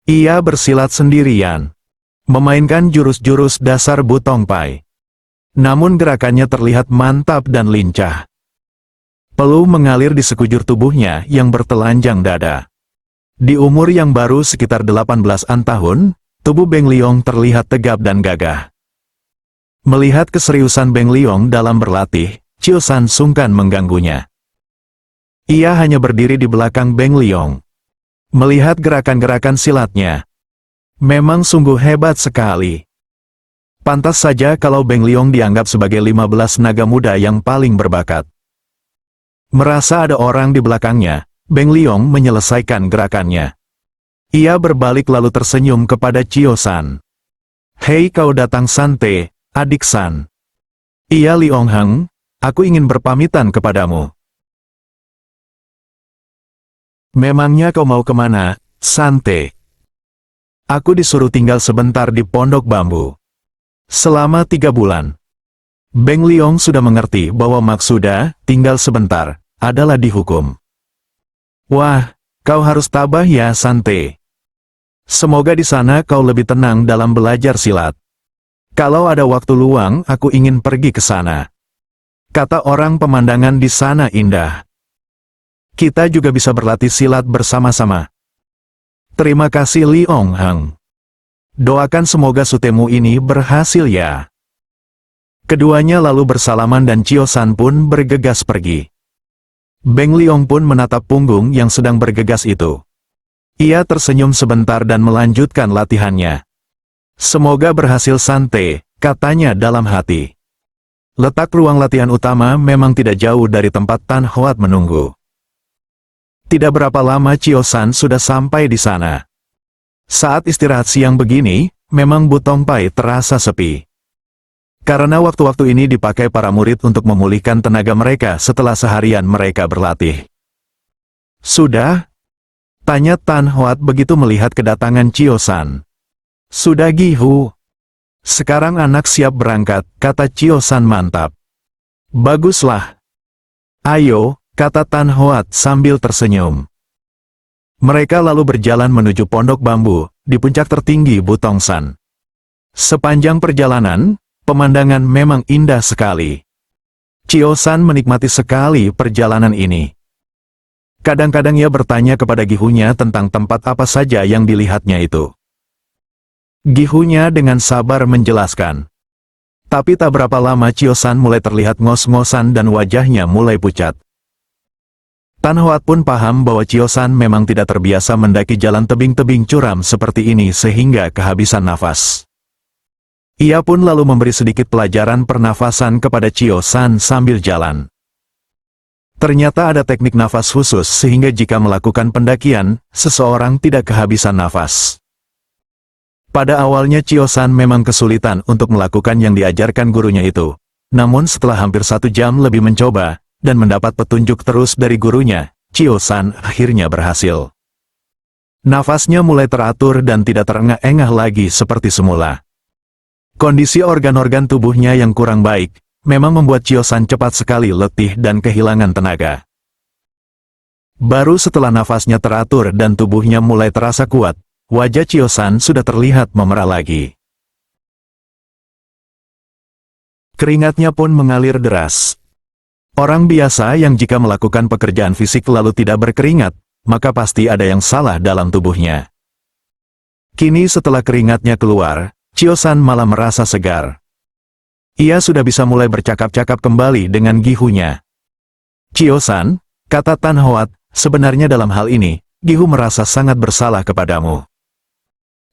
Ia bersilat sendirian, memainkan jurus-jurus dasar Butong Pai. Namun gerakannya terlihat mantap dan lincah. Peluh mengalir di sekujur tubuhnya yang bertelanjang dada. Di umur yang baru sekitar 18-an tahun, tubuh Beng Liong terlihat tegap dan gagah. Melihat keseriusan Beng Liong dalam berlatih, Chio-san sungkan mengganggunya. Ia hanya berdiri di belakang Beng Liong. Melihat gerakan-gerakan silatnya, memang sungguh hebat sekali. Pantas saja kalau Beng Liong dianggap sebagai 15 naga muda yang paling berbakat. Merasa ada orang di belakangnya, Beng Liong menyelesaikan gerakannya. Ia berbalik lalu tersenyum kepada Chio-san. "Hei kau datang Sante, adik San. Iya Liong Heng, aku ingin berpamitan kepadamu." "Memangnya kau mau kemana, Sante?" "Aku disuruh tinggal sebentar di pondok bambu. Selama 3 bulan. Beng Liong sudah mengerti bahwa maksudnya tinggal sebentar adalah dihukum. "Wah, kau harus tabah ya Sante. Semoga di sana kau lebih tenang dalam belajar silat. Kalau ada waktu luang aku ingin pergi ke sana. Kata orang pemandangan di sana indah. Kita juga bisa berlatih silat bersama-sama." "Terima kasih Liong Heng. Doakan semoga sutemu ini berhasil ya." Keduanya lalu bersalaman dan Chio-san pun bergegas pergi. Beng Liong pun menatap punggung yang sedang bergegas itu. Ia tersenyum sebentar dan melanjutkan latihannya. "Semoga berhasil Sante," katanya dalam hati. Letak ruang latihan utama memang tidak jauh dari tempat Tan Hoat menunggu. Tidak berapa lama Chio-san sudah sampai di sana. Saat istirahat siang begini, memang Butong Pai terasa sepi. Karena waktu-waktu ini dipakai para murid untuk memulihkan tenaga mereka setelah seharian mereka berlatih. "Sudah?" tanya Tan Hoat begitu melihat kedatangan Chio-san. "Sudah Gihu. Sekarang anak siap berangkat," kata Chio-san mantap. "Baguslah. Ayo," kata Tan Hoat sambil tersenyum. Mereka lalu berjalan menuju pondok bambu, di puncak tertinggi Butongsan. Sepanjang perjalanan, pemandangan memang indah sekali. Chio-san menikmati sekali perjalanan ini. Kadang-kadang ia bertanya kepada Gihunya tentang tempat apa saja yang dilihatnya itu. Gihunya dengan sabar menjelaskan. Tapi tak berapa lama Chio-san mulai terlihat ngos-ngosan dan wajahnya mulai pucat. Tan Hoat pun paham bahwa Chio-san memang tidak terbiasa mendaki jalan tebing-tebing curam seperti ini sehingga kehabisan nafas. Ia pun lalu memberi sedikit pelajaran pernafasan kepada Chio-san sambil jalan. Ternyata ada teknik nafas khusus sehingga jika melakukan pendakian, seseorang tidak kehabisan nafas. Pada awalnya Chio-san memang kesulitan untuk melakukan yang diajarkan gurunya itu. Namun setelah hampir 1 jam lebih mencoba, dan mendapat petunjuk terus dari gurunya, Chio-san akhirnya berhasil. Nafasnya mulai teratur dan tidak terengah-engah lagi seperti semula. Kondisi organ-organ tubuhnya yang kurang baik, memang membuat Chio-san cepat sekali letih dan kehilangan tenaga. Baru setelah nafasnya teratur dan tubuhnya mulai terasa kuat, wajah Chio-san sudah terlihat memerah lagi. Keringatnya pun mengalir deras. Orang biasa yang jika melakukan pekerjaan fisik lalu tidak berkeringat, maka pasti ada yang salah dalam tubuhnya. Kini setelah keringatnya keluar, Chio-san malah merasa segar. Ia sudah bisa mulai bercakap-cakap kembali dengan Gihunya. "Chio-san," kata Tan Hoat, "sebenarnya dalam hal ini, Gihu merasa sangat bersalah kepadamu."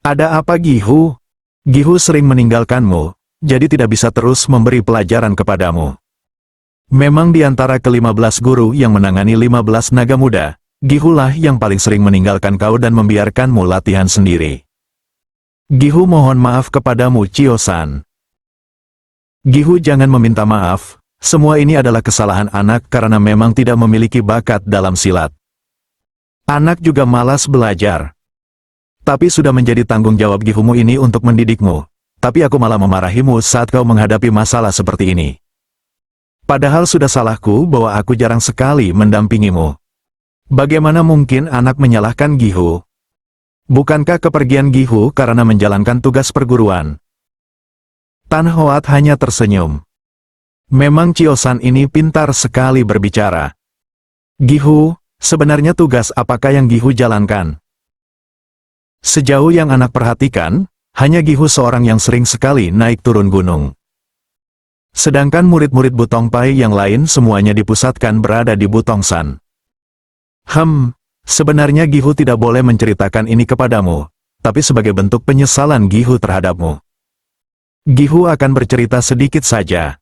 "Ada apa Gihu? Gihu sering meninggalkanmu, jadi tidak bisa terus memberi pelajaran kepadamu. Memang di antara ke-15 guru yang menangani 15 naga muda, Gihulah yang paling sering meninggalkan kau dan membiarkanmu latihan sendiri. Gihu mohon maaf kepadamu Chio-san." "Gihu jangan meminta maaf, semua ini adalah kesalahan anak karena memang tidak memiliki bakat dalam silat. Anak juga malas belajar. Tapi sudah menjadi tanggung jawab Gihumu ini untuk mendidikmu. Tapi aku malah memarahimu saat kau menghadapi masalah seperti ini. Padahal sudah salahku bahwa aku jarang sekali mendampingimu. Bagaimana mungkin anak menyalahkan Gihu? Bukankah kepergian Gihu karena menjalankan tugas perguruan? Tan Hoat hanya tersenyum. Memang Chiosan ini pintar sekali berbicara. Gihu, sebenarnya tugas apakah yang Gihu jalankan? Sejauh yang anak perhatikan, hanya Gihu seorang yang sering sekali naik turun gunung. Sedangkan murid-murid Butongpai yang lain semuanya dipusatkan berada di Butongsan. Sebenarnya Gihu tidak boleh menceritakan ini kepadamu, tapi sebagai bentuk penyesalan Gihu terhadapmu. Gihu akan bercerita sedikit saja.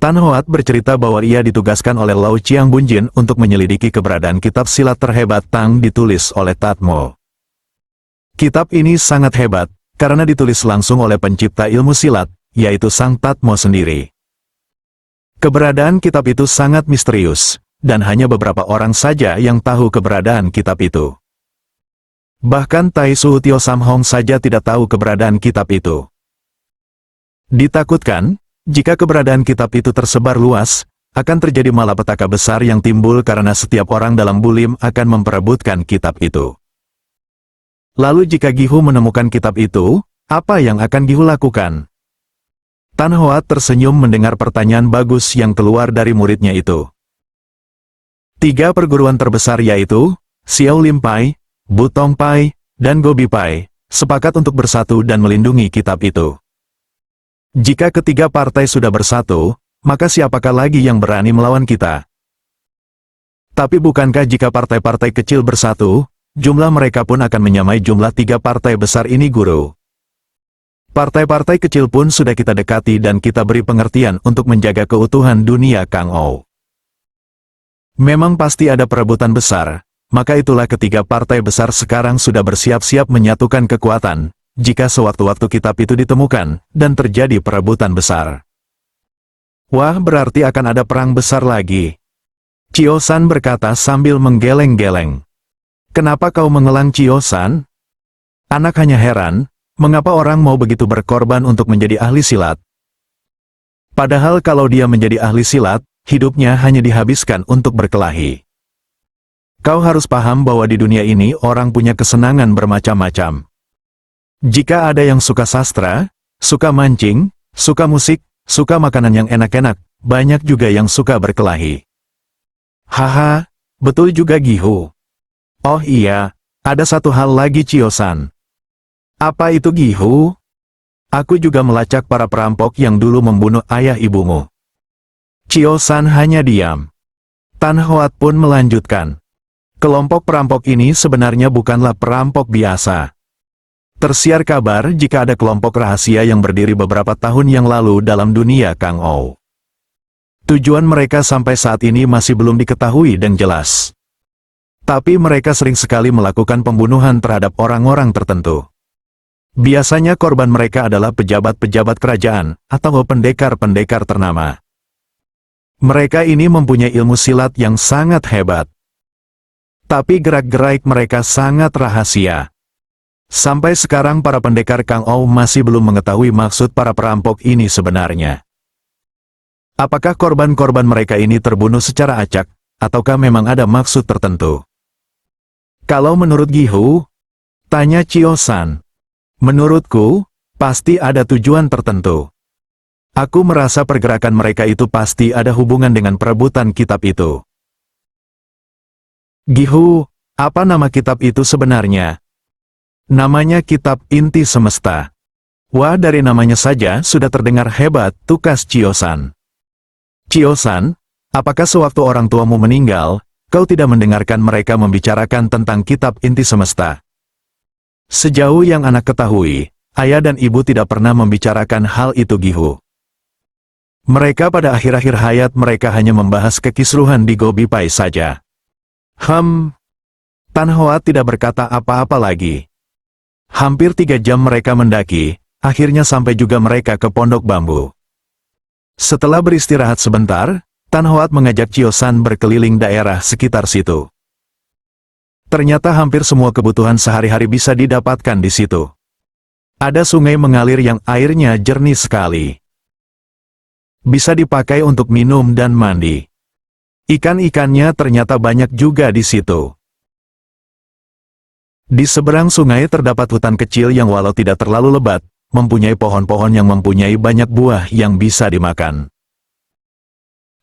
Tan Hoat bercerita bahwa ia ditugaskan oleh Lao Chiang Bunjin untuk menyelidiki keberadaan kitab silat terhebat Tang ditulis oleh Tatmo. Kitab ini sangat hebat, karena ditulis langsung oleh pencipta ilmu silat, yaitu Sang Tatmo sendiri. Keberadaan kitab itu sangat misterius, dan hanya beberapa orang saja yang tahu keberadaan kitab itu. Bahkan Tai Su Tio Sam Hong saja tidak tahu keberadaan kitab itu. Ditakutkan, jika keberadaan kitab itu tersebar luas, akan terjadi malapetaka besar yang timbul karena setiap orang dalam Bulim akan memperebutkan kitab itu. Lalu jika Gihu menemukan kitab itu, apa yang akan Gihu lakukan? Tan Hoat tersenyum mendengar pertanyaan bagus yang keluar dari muridnya itu. 3 perguruan terbesar yaitu, Xiao Lim Pai, Butong Pai, dan Gobi Pai, sepakat untuk bersatu dan melindungi kitab itu. Jika ketiga partai sudah bersatu, maka siapakah lagi yang berani melawan kita? Tapi bukankah jika partai-partai kecil bersatu, jumlah mereka pun akan menyamai jumlah 3 partai besar ini, Guru? Partai-partai kecil pun sudah kita dekati dan kita beri pengertian untuk menjaga keutuhan dunia Kang Ou. Memang pasti ada perebutan besar, maka itulah ketiga partai besar sekarang sudah bersiap-siap menyatukan kekuatan, jika sewaktu-waktu kitab itu ditemukan, dan terjadi perebutan besar. Wah, berarti akan ada perang besar lagi. Chiosan berkata sambil menggeleng-geleng. Kenapa kau mengelang, Chiosan? Anak hanya heran, mengapa orang mau begitu berkorban untuk menjadi ahli silat? Padahal kalau dia menjadi ahli silat, hidupnya hanya dihabiskan untuk berkelahi. Kau harus paham bahwa di dunia ini orang punya kesenangan bermacam-macam. Jika ada yang suka sastra, suka mancing, suka musik, suka makanan yang enak-enak, banyak juga yang suka berkelahi. Haha, betul juga Gihu. Oh iya, ada satu hal lagi, Chiosan. Apa itu, Gihu? Aku juga melacak para perampok yang dulu membunuh ayah ibumu. Chiosan hanya diam. Tan Hoat pun melanjutkan. Kelompok perampok ini sebenarnya bukanlah perampok biasa. Tersiar kabar jika ada kelompok rahasia yang berdiri beberapa tahun yang lalu dalam dunia Kang Ou. Tujuan mereka sampai saat ini masih belum diketahui dan jelas. Tapi mereka sering sekali melakukan pembunuhan terhadap orang-orang tertentu. Biasanya korban mereka adalah pejabat-pejabat kerajaan atau pendekar-pendekar ternama. Mereka ini mempunyai ilmu silat yang sangat hebat. Tapi gerak-gerik mereka sangat rahasia. Sampai sekarang para pendekar Kang Ou masih belum mengetahui maksud para perampok ini sebenarnya. Apakah korban-korban mereka ini terbunuh secara acak, ataukah memang ada maksud tertentu? Kalau menurut Gihu, tanya Chiosan. Menurutku, pasti ada tujuan tertentu. Aku merasa pergerakan mereka itu pasti ada hubungan dengan perebutan kitab itu. Gihu, apa nama kitab itu sebenarnya? Namanya Kitab Inti Semesta. Wah, dari namanya saja sudah terdengar hebat, tukas Chiosan. Chiosan, apakah sewaktu orang tuamu meninggal, kau tidak mendengarkan mereka membicarakan tentang Kitab Inti Semesta? Sejauh yang anak ketahui, ayah dan ibu tidak pernah membicarakan hal itu, Gihu. Mereka pada akhir-akhir hayat mereka hanya membahas kekisruhan di Gobi Pai saja. Tan Hoat tidak berkata apa-apa lagi. Hampir 3 jam mereka mendaki, akhirnya sampai juga mereka ke Pondok Bambu. Setelah beristirahat sebentar, Tan Hoat mengajak Chiosan berkeliling daerah sekitar situ. Ternyata hampir semua kebutuhan sehari-hari bisa didapatkan di situ. Ada sungai mengalir yang airnya jernih sekali. Bisa dipakai untuk minum dan mandi. Ikan-ikannya ternyata banyak juga di situ. Di seberang sungai terdapat hutan kecil yang walau tidak terlalu lebat, mempunyai pohon-pohon yang mempunyai banyak buah yang bisa dimakan.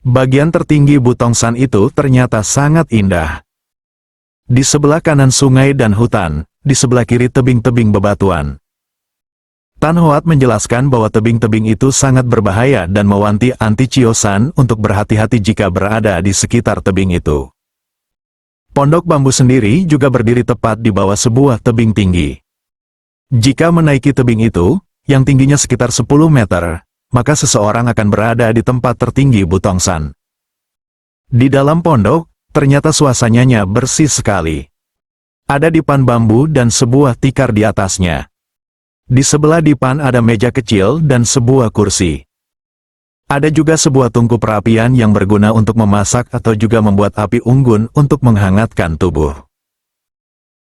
Bagian tertinggi Butongsan itu ternyata sangat indah. Di sebelah kanan sungai dan hutan, di sebelah kiri tebing-tebing bebatuan. Tan Hoat menjelaskan bahwa tebing-tebing itu sangat berbahaya dan mewanti-wanti Chio-san untuk berhati-hati jika berada di sekitar tebing itu. Pondok bambu sendiri juga berdiri tepat di bawah sebuah tebing tinggi. Jika menaiki tebing itu, yang tingginya sekitar 10 meter, maka seseorang akan berada di tempat tertinggi Butongsan. Di dalam pondok, ternyata suasananya bersih sekali. Ada dipan bambu dan sebuah tikar di atasnya. Di sebelah dipan ada meja kecil dan sebuah kursi. Ada juga sebuah tungku perapian yang berguna untuk memasak atau juga membuat api unggun untuk menghangatkan tubuh.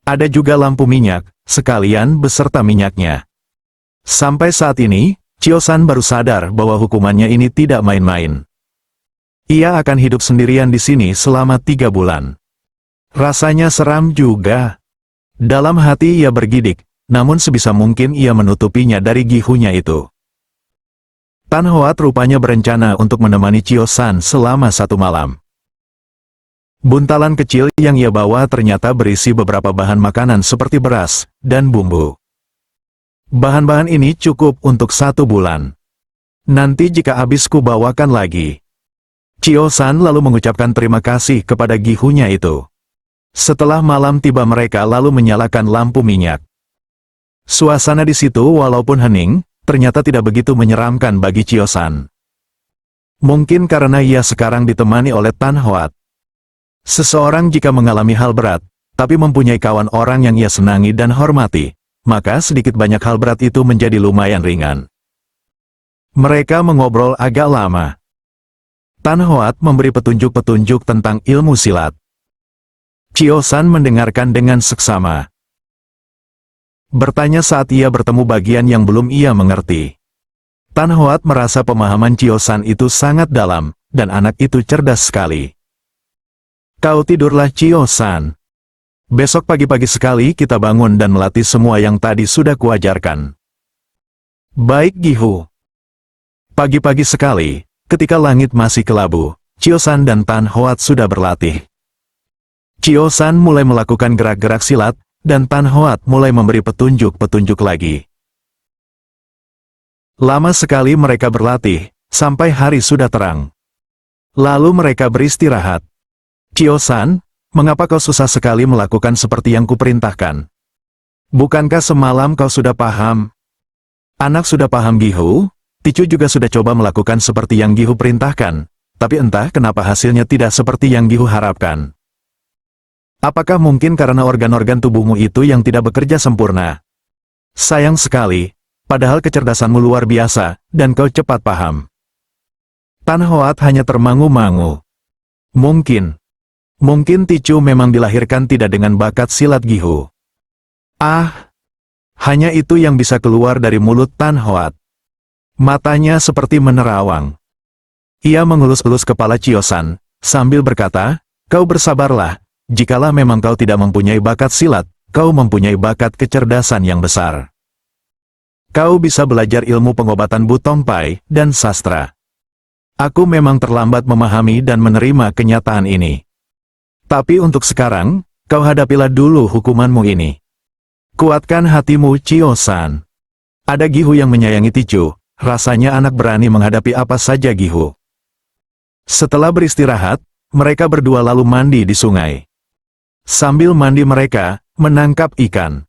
Ada juga lampu minyak, sekalian beserta minyaknya. Sampai saat ini, Chio-san baru sadar bahwa hukumannya ini tidak main-main. Ia akan hidup sendirian di sini selama 3 bulan. Rasanya seram juga. Dalam hati ia bergidik, namun sebisa mungkin ia menutupinya dari gihunya itu. Tan Hoat rupanya berencana untuk menemani Chio-san selama 1 malam. Buntalan kecil yang ia bawa ternyata berisi beberapa bahan makanan seperti beras dan bumbu. Bahan-bahan ini cukup untuk 1 bulan. Nanti jika habis ku bawakan lagi. Chio-san lalu mengucapkan terima kasih kepada gihunya itu. Setelah malam tiba mereka lalu menyalakan lampu minyak. Suasana di situ walaupun hening, ternyata tidak begitu menyeramkan bagi Chio-san. Mungkin karena ia sekarang ditemani oleh Tan Hoat. Seseorang jika mengalami hal berat, tapi mempunyai kawan orang yang ia senangi dan hormati, maka sedikit banyak hal berat itu menjadi lumayan ringan. Mereka mengobrol agak lama. Tan Hoat memberi petunjuk-petunjuk tentang ilmu silat. Chio-san mendengarkan dengan seksama. Bertanya saat ia bertemu bagian yang belum ia mengerti. Tan Hoat merasa pemahaman Chio-san itu sangat dalam, dan anak itu cerdas sekali. Kau tidurlah Chio-san. Besok pagi-pagi sekali kita bangun dan melatih semua yang tadi sudah kuajarkan. Baik Gihu. Pagi-pagi sekali, ketika langit masih kelabu, Chio-san dan Tan Hoat sudah berlatih. Chio-san mulai melakukan gerak-gerak silat, dan Tan Hoat mulai memberi petunjuk-petunjuk lagi. Lama sekali mereka berlatih, sampai hari sudah terang. Lalu mereka beristirahat. Chio-san, mengapa kau susah sekali melakukan seperti yang kuperintahkan? Bukankah semalam kau sudah paham? Anak sudah paham Gihu, Ticu juga sudah coba melakukan seperti yang Gihu perintahkan, tapi entah kenapa hasilnya tidak seperti yang Gihu harapkan. Apakah mungkin karena organ-organ tubuhmu itu yang tidak bekerja sempurna? Sayang sekali, padahal kecerdasanmu luar biasa, dan kau cepat paham. Tan Hoat hanya termangu-mangu. Mungkin Ticu memang dilahirkan tidak dengan bakat silat Gihu. Hanya itu yang bisa keluar dari mulut Tan Hoat. Matanya seperti menerawang. Ia mengelus-elus kepala Chio-san, sambil berkata, kau bersabarlah. Jikalau memang kau tidak mempunyai bakat silat, kau mempunyai bakat kecerdasan yang besar. Kau bisa belajar ilmu pengobatan Butong Pai dan sastra. Aku memang terlambat memahami dan menerima kenyataan ini. Tapi untuk sekarang, kau hadapilah dulu hukumanmu ini. Kuatkan hatimu Chio-san. Ada Gihu yang menyayangi Ticu, rasanya anak berani menghadapi apa saja Gihu. Setelah beristirahat, mereka berdua lalu mandi di sungai. Sambil mandi mereka menangkap ikan.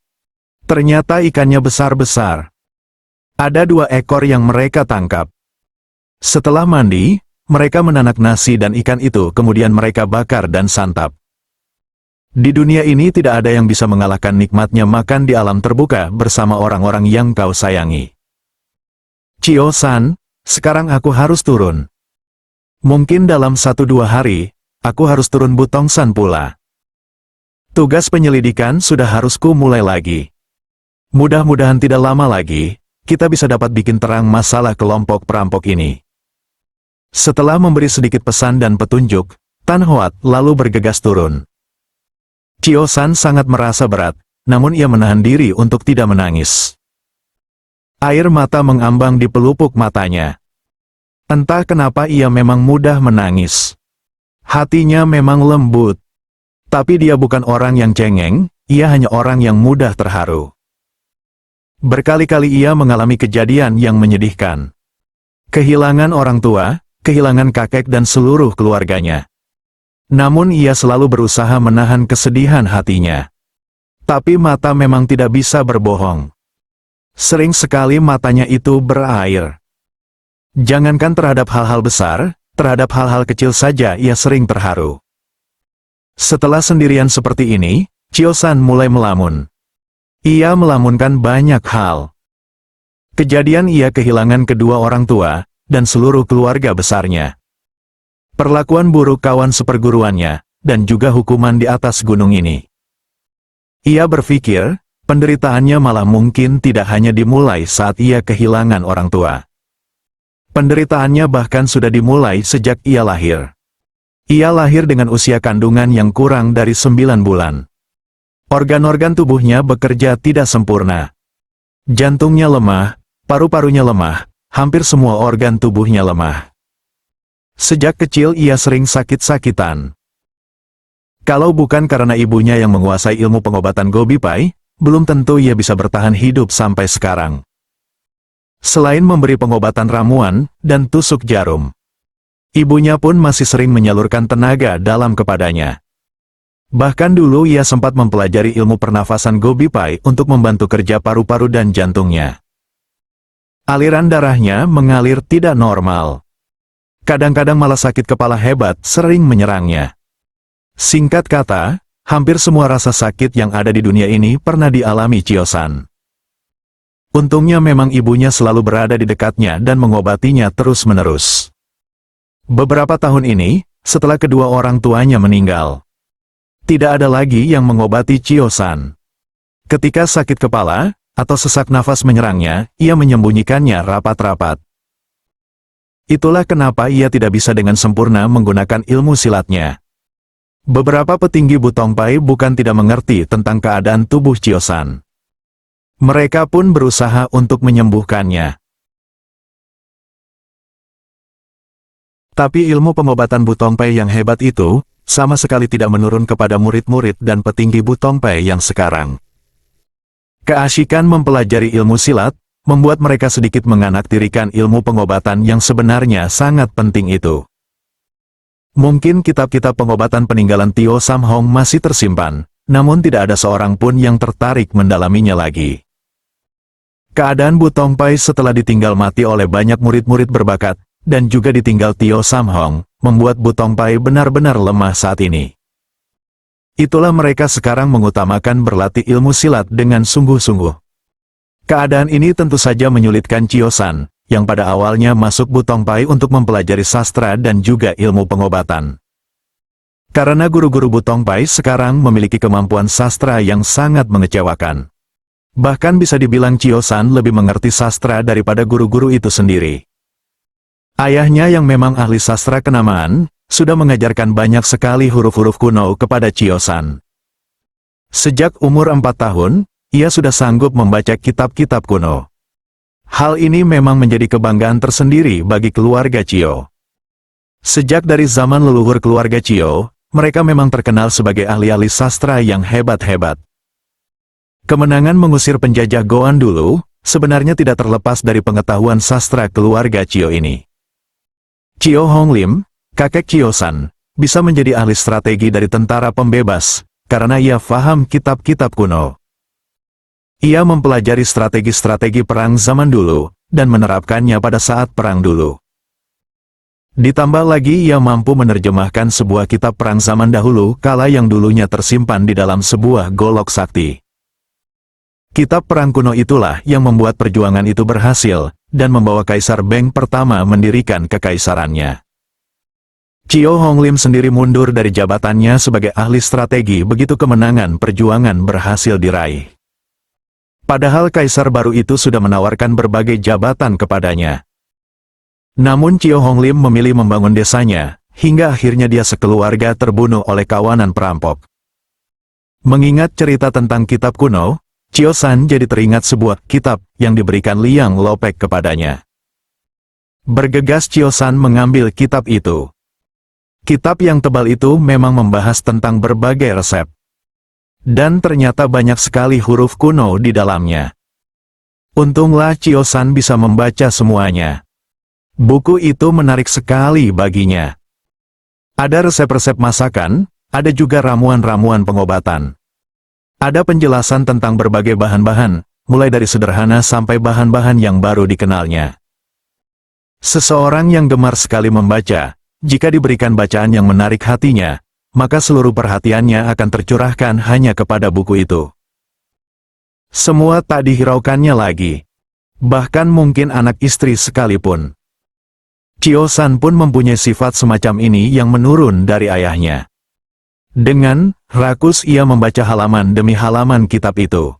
Ternyata ikannya besar-besar. Ada 2 ekor yang mereka tangkap. Setelah mandi, mereka menanak nasi dan ikan itu kemudian mereka bakar dan santap. Di dunia ini tidak ada yang bisa mengalahkan nikmatnya makan di alam terbuka bersama orang-orang yang kau sayangi. Chio-san, sekarang aku harus turun. Mungkin dalam 1-2 hari, aku harus turun Butongsan pula. Tugas penyelidikan sudah harus mulai lagi. Mudah-mudahan tidak lama lagi, kita bisa dapat bikin terang masalah kelompok perampok ini. Setelah memberi sedikit pesan dan petunjuk, Tan Hoat lalu bergegas turun. Chio San sangat merasa berat, namun ia menahan diri untuk tidak menangis. Air mata mengambang di pelupuk matanya. Entah kenapa ia memang mudah menangis. Hatinya memang lembut. Tapi dia bukan orang yang cengeng, ia hanya orang yang mudah terharu. Berkali-kali ia mengalami kejadian yang menyedihkan. Kehilangan orang tua, kehilangan kakek dan seluruh keluarganya. Namun ia selalu berusaha menahan kesedihan hatinya. Tapi mata memang tidak bisa berbohong. Sering sekali matanya itu berair. Jangankan terhadap hal-hal besar, terhadap hal-hal kecil saja ia sering terharu. Setelah sendirian seperti ini, Chio San mulai melamun. Ia melamunkan banyak hal. Kejadian ia kehilangan kedua orang tua, dan seluruh keluarga besarnya. Perlakuan buruk kawan seperguruannya, dan juga hukuman di atas gunung ini. Ia berpikir, penderitaannya malah mungkin tidak hanya dimulai saat ia kehilangan orang tua. Penderitaannya bahkan sudah dimulai sejak ia lahir. Ia lahir dengan usia kandungan yang kurang dari 9 bulan. Organ-organ tubuhnya bekerja tidak sempurna. Jantungnya lemah, paru-parunya lemah, hampir semua organ tubuhnya lemah. Sejak kecil ia sering sakit-sakitan. Kalau bukan karena ibunya yang menguasai ilmu pengobatan Gobi Pai, belum tentu ia bisa bertahan hidup sampai sekarang. Selain memberi pengobatan ramuan dan tusuk jarum, ibunya pun masih sering menyalurkan tenaga dalam kepadanya. Bahkan dulu ia sempat mempelajari ilmu pernafasan Gobi Pai untuk membantu kerja paru-paru dan jantungnya. Aliran darahnya mengalir tidak normal. Kadang-kadang malah sakit kepala hebat sering menyerangnya. Singkat kata, hampir semua rasa sakit yang ada di dunia ini pernah dialami Chio San. Untungnya memang ibunya selalu berada di dekatnya dan mengobatinya terus-menerus. Beberapa tahun ini, setelah kedua orang tuanya meninggal, tidak ada lagi yang mengobati Chio San. Ketika sakit kepala, atau sesak nafas menyerangnya, ia menyembunyikannya rapat-rapat. Itulah kenapa ia tidak bisa dengan sempurna menggunakan ilmu silatnya. Beberapa petinggi Butongpai bukan tidak mengerti tentang keadaan tubuh Chio San. Mereka pun berusaha untuk menyembuhkannya. Tapi ilmu pengobatan Butongpai yang hebat itu, sama sekali tidak menurun kepada murid-murid dan petinggi Butongpai yang sekarang. Keasyikan mempelajari ilmu silat, membuat mereka sedikit menganaktirikan ilmu pengobatan yang sebenarnya sangat penting itu. Mungkin kitab-kitab pengobatan peninggalan Tio Sam Hong masih tersimpan, namun tidak ada seorang pun yang tertarik mendalaminya lagi. Keadaan Butongpai setelah ditinggal mati oleh banyak murid-murid berbakat, dan juga ditinggal Tio Sam Hong, membuat Butongpai benar-benar lemah saat ini. Itulah mereka sekarang mengutamakan berlatih ilmu silat dengan sungguh-sungguh. Keadaan ini tentu saja menyulitkan Chio San, yang pada awalnya masuk Butongpai untuk mempelajari sastra dan juga ilmu pengobatan. Karena guru-guru Butongpai sekarang memiliki kemampuan sastra yang sangat mengecewakan. Bahkan bisa dibilang Chio San lebih mengerti sastra daripada guru-guru itu sendiri. Ayahnya yang memang ahli sastra kenamaan, sudah mengajarkan banyak sekali huruf-huruf kuno kepada Chio San. Sejak umur 4 tahun, ia sudah sanggup membaca kitab-kitab kuno. Hal ini memang menjadi kebanggaan tersendiri bagi keluarga Chio. Sejak dari zaman leluhur keluarga Chio, mereka memang terkenal sebagai ahli-ahli sastra yang hebat-hebat. Kemenangan mengusir penjajah Goan dulu, sebenarnya tidak terlepas dari pengetahuan sastra keluarga Chio ini. Chio Hong Lim, kakek Chio San, bisa menjadi ahli strategi dari tentara pembebas, karena ia paham kitab-kitab kuno. Ia mempelajari strategi-strategi perang zaman dulu, dan menerapkannya pada saat perang dulu. Ditambah lagi ia mampu menerjemahkan sebuah kitab perang zaman dahulu kala yang dulunya tersimpan di dalam sebuah golok sakti. Kitab perang kuno itulah yang membuat perjuangan itu berhasil, dan membawa Kaisar Beng pertama mendirikan kekaisarannya. Chio Hong Lim sendiri mundur dari jabatannya sebagai ahli strategi begitu kemenangan perjuangan berhasil diraih. Padahal kaisar baru itu sudah menawarkan berbagai jabatan kepadanya. Namun Chio Hong Lim memilih membangun desanya, hingga akhirnya dia sekeluarga terbunuh oleh kawanan perampok. Mengingat cerita tentang kitab kuno, Chio San jadi teringat sebuah kitab yang diberikan Liang Lopek kepadanya. Bergegas Chio San mengambil kitab itu. Kitab yang tebal itu memang membahas tentang berbagai resep. Dan ternyata banyak sekali huruf kuno di dalamnya. Untunglah Chio San bisa membaca semuanya. Buku itu menarik sekali baginya. Ada resep-resep masakan, ada juga ramuan-ramuan pengobatan. Ada penjelasan tentang berbagai bahan-bahan, mulai dari sederhana sampai bahan-bahan yang baru dikenalnya. Seseorang yang gemar sekali membaca, jika diberikan bacaan yang menarik hatinya, maka seluruh perhatiannya akan tercurahkan hanya kepada buku itu. Semua tak dihiraukannya lagi. Bahkan mungkin anak istri sekalipun. Chio San pun mempunyai sifat semacam ini yang menurun dari ayahnya. Dengan rakus ia membaca halaman demi halaman kitab itu.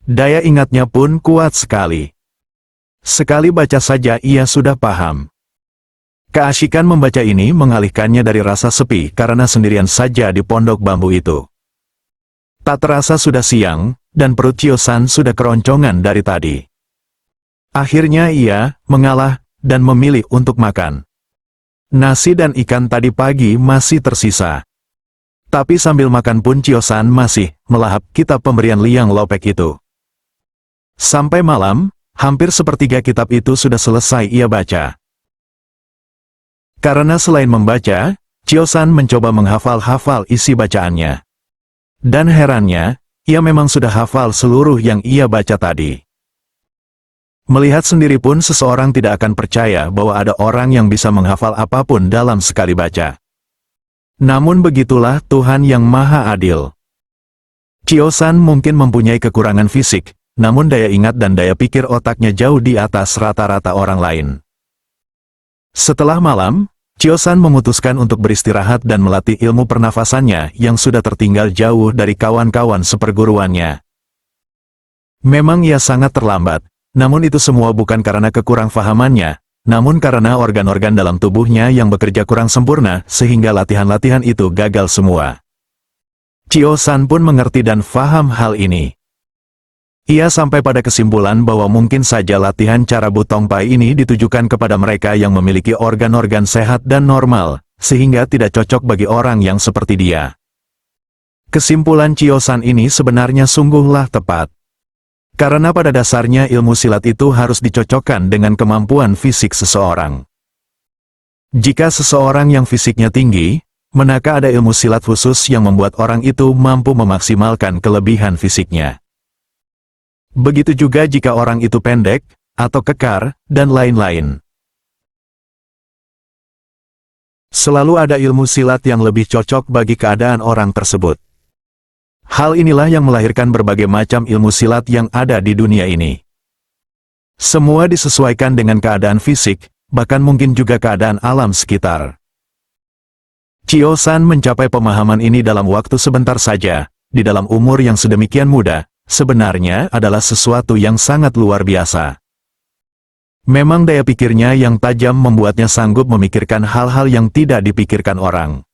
Daya ingatnya pun kuat sekali. Sekali baca saja ia sudah paham. Keasikan membaca ini mengalihkannya dari rasa sepi karena sendirian saja di pondok bambu itu. Tak terasa sudah siang, dan perut Chio San sudah keroncongan dari tadi. Akhirnya ia mengalah dan memilih untuk makan. Nasi dan ikan tadi pagi masih tersisa. Tapi sambil makan pun Chio San masih melahap kitab pemberian Liang Lopek itu. Sampai malam, hampir sepertiga kitab itu sudah selesai ia baca. Karena selain membaca, Chio San mencoba menghafal-hafal isi bacaannya. Dan herannya, ia memang sudah hafal seluruh yang ia baca tadi. Melihat sendiri pun seseorang tidak akan percaya bahwa ada orang yang bisa menghafal apapun dalam sekali baca. Namun begitulah Tuhan yang Maha Adil. Chio San mungkin mempunyai kekurangan fisik, namun daya ingat dan daya pikir otaknya jauh di atas rata-rata orang lain. Setelah malam, Chio San memutuskan untuk beristirahat dan melatih ilmu pernafasannya yang sudah tertinggal jauh dari kawan-kawan seperguruannya. Memang ia sangat terlambat, namun itu semua bukan karena kekurang fahamannya, namun karena organ-organ dalam tubuhnya yang bekerja kurang sempurna sehingga latihan-latihan itu gagal semua. Chio San pun mengerti dan faham hal ini. Ia sampai pada kesimpulan bahwa mungkin saja latihan cara butong pai ini ditujukan kepada mereka yang memiliki organ-organ sehat dan normal, sehingga tidak cocok bagi orang yang seperti dia. Kesimpulan Chio San ini sebenarnya sungguhlah tepat. Karena pada dasarnya ilmu silat itu harus dicocokkan dengan kemampuan fisik seseorang. Jika seseorang yang fisiknya tinggi, manakah ada ilmu silat khusus yang membuat orang itu mampu memaksimalkan kelebihan fisiknya. Begitu juga jika orang itu pendek, atau kekar, dan lain-lain. Selalu ada ilmu silat yang lebih cocok bagi keadaan orang tersebut. Hal inilah yang melahirkan berbagai macam ilmu silat yang ada di dunia ini. Semua disesuaikan dengan keadaan fisik, bahkan mungkin juga keadaan alam sekitar. Chio San mencapai pemahaman ini dalam waktu sebentar saja, di dalam umur yang sedemikian muda. Sebenarnya adalah sesuatu yang sangat luar biasa. Memang daya pikirnya yang tajam membuatnya sanggup memikirkan hal-hal yang tidak dipikirkan orang.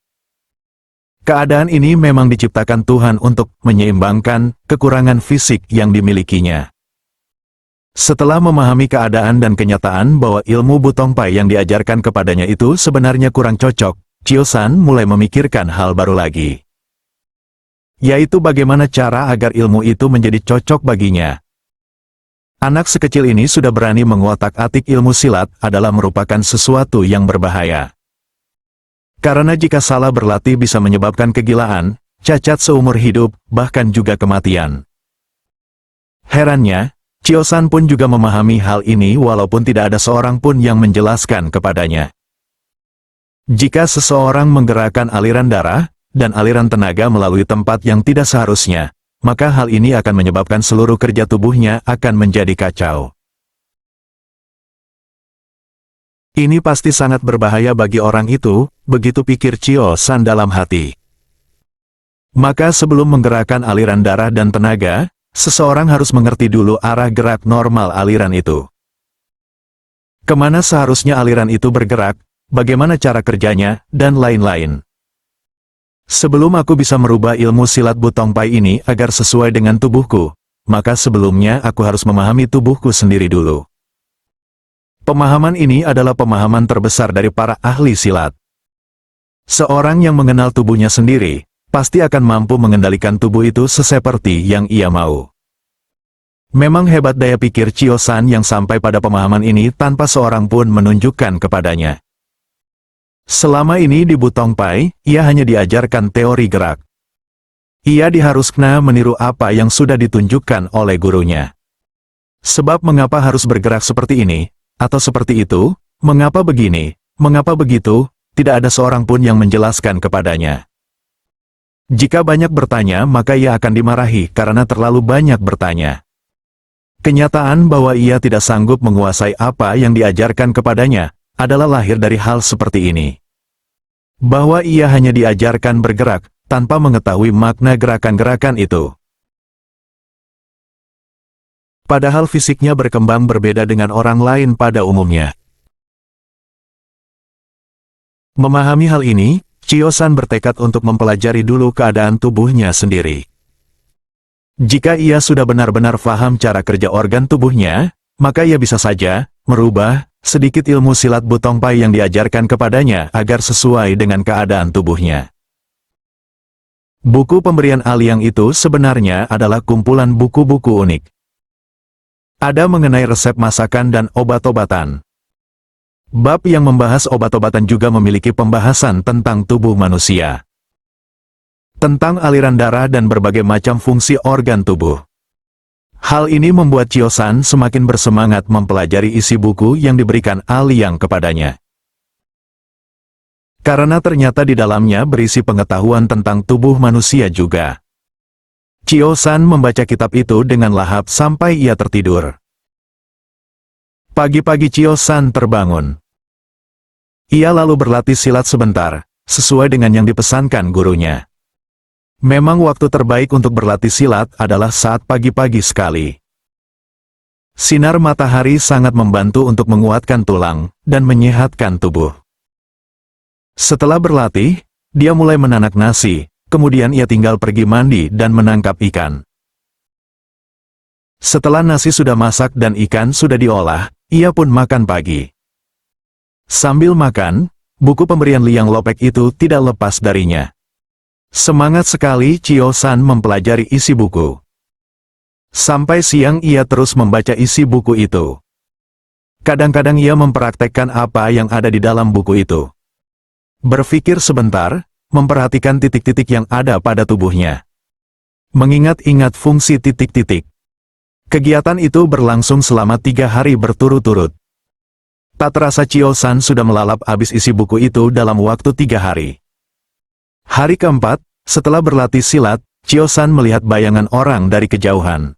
Keadaan ini memang diciptakan Tuhan untuk menyeimbangkan kekurangan fisik yang dimilikinya. Setelah memahami keadaan dan kenyataan bahwa ilmu butong pai yang diajarkan kepadanya itu sebenarnya kurang cocok, Chio San mulai memikirkan hal baru lagi. Yaitu bagaimana cara agar ilmu itu menjadi cocok baginya. Anak sekecil ini sudah berani mengotak-atik ilmu silat adalah merupakan sesuatu yang berbahaya. Karena jika salah berlatih bisa menyebabkan kegilaan, cacat seumur hidup, bahkan juga kematian. Herannya, Chio San pun juga memahami hal ini walaupun tidak ada seorang pun yang menjelaskan kepadanya. Jika seseorang menggerakkan aliran darah dan aliran tenaga melalui tempat yang tidak seharusnya, maka hal ini akan menyebabkan seluruh kerja tubuhnya akan menjadi kacau. Ini pasti sangat berbahaya bagi orang itu, begitu pikir Chio San dalam hati. Maka sebelum menggerakkan aliran darah dan tenaga, seseorang harus mengerti dulu arah gerak normal aliran itu. Kemana seharusnya aliran itu bergerak, bagaimana cara kerjanya, dan lain-lain. Sebelum aku bisa merubah ilmu silat Butong Pai ini agar sesuai dengan tubuhku, maka sebelumnya aku harus memahami tubuhku sendiri dulu. Pemahaman ini adalah pemahaman terbesar dari para ahli silat. Seorang yang mengenal tubuhnya sendiri, pasti akan mampu mengendalikan tubuh itu seseperti yang ia mau. Memang hebat daya pikir Chio San yang sampai pada pemahaman ini tanpa seorang pun menunjukkan kepadanya. Selama ini di Butong Pai, ia hanya diajarkan teori gerak. Ia diharuskan meniru apa yang sudah ditunjukkan oleh gurunya. Sebab mengapa harus bergerak seperti ini, atau seperti itu, mengapa begini, mengapa begitu, tidak ada seorang pun yang menjelaskan kepadanya. Jika banyak bertanya maka ia akan dimarahi karena terlalu banyak bertanya. Kenyataan bahwa ia tidak sanggup menguasai apa yang diajarkan kepadanya, adalah lahir dari hal seperti ini. Bahwa ia hanya diajarkan bergerak, tanpa mengetahui makna gerakan-gerakan itu. Padahal fisiknya berkembang berbeda dengan orang lain pada umumnya. Memahami hal ini, Chio San bertekad untuk mempelajari dulu keadaan tubuhnya sendiri. Jika ia sudah benar-benar paham cara kerja organ tubuhnya, maka ia bisa saja merubah sedikit ilmu silat Butong Pai yang diajarkan kepadanya agar sesuai dengan keadaan tubuhnya. Buku pemberian Aliang itu sebenarnya adalah kumpulan buku-buku unik. Ada mengenai resep masakan dan obat-obatan. Bab yang membahas obat-obatan juga memiliki pembahasan tentang tubuh manusia. Tentang aliran darah dan berbagai macam fungsi organ tubuh. Hal ini membuat Chio San semakin bersemangat mempelajari isi buku yang diberikan Aliang kepadanya. Karena ternyata di dalamnya berisi pengetahuan tentang tubuh manusia juga. Chio San membaca kitab itu dengan lahap sampai ia tertidur. Pagi-pagi Chio San terbangun. Ia lalu berlatih silat sebentar, sesuai dengan yang dipesankan gurunya. Memang waktu terbaik untuk berlatih silat adalah saat pagi-pagi sekali. Sinar matahari sangat membantu untuk menguatkan tulang dan menyehatkan tubuh. Setelah berlatih, dia mulai menanak nasi. Kemudian ia tinggal pergi mandi dan menangkap ikan. Setelah nasi sudah masak dan ikan sudah diolah, ia pun makan pagi. Sambil makan, buku pemberian Liang Lopek itu tidak lepas darinya. Semangat sekali Chio San mempelajari isi buku. Sampai siang ia terus membaca isi buku itu. Kadang-kadang ia mempraktekkan apa yang ada di dalam buku itu. Berpikir sebentar, memperhatikan titik-titik yang ada pada tubuhnya. Mengingat-ingat fungsi titik-titik. Kegiatan itu berlangsung selama 3 hari berturut-turut. Tak terasa Chio San sudah melalap habis isi buku itu dalam waktu 3 hari. Hari keempat, setelah berlatih silat, Chio San melihat bayangan orang dari kejauhan.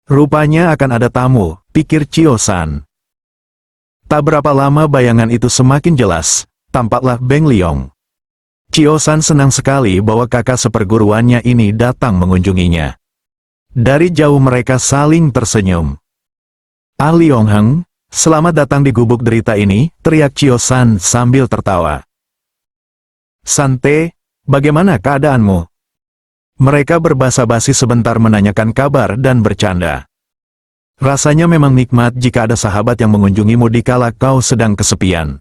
Rupanya akan ada tamu, pikir Chio San. Tak berapa lama bayangan itu semakin jelas, tampaklah Beng Liong. Chio San senang sekali bahwa kakak seperguruannya ini datang mengunjunginya. Dari jauh mereka saling tersenyum. Ah Liong Heng, selamat datang di gubuk derita ini, teriak Chio San sambil tertawa. Sante, bagaimana keadaanmu? Mereka berbasa-basi sebentar menanyakan kabar dan bercanda. Rasanya memang nikmat jika ada sahabat yang mengunjungimu dikala kau sedang kesepian.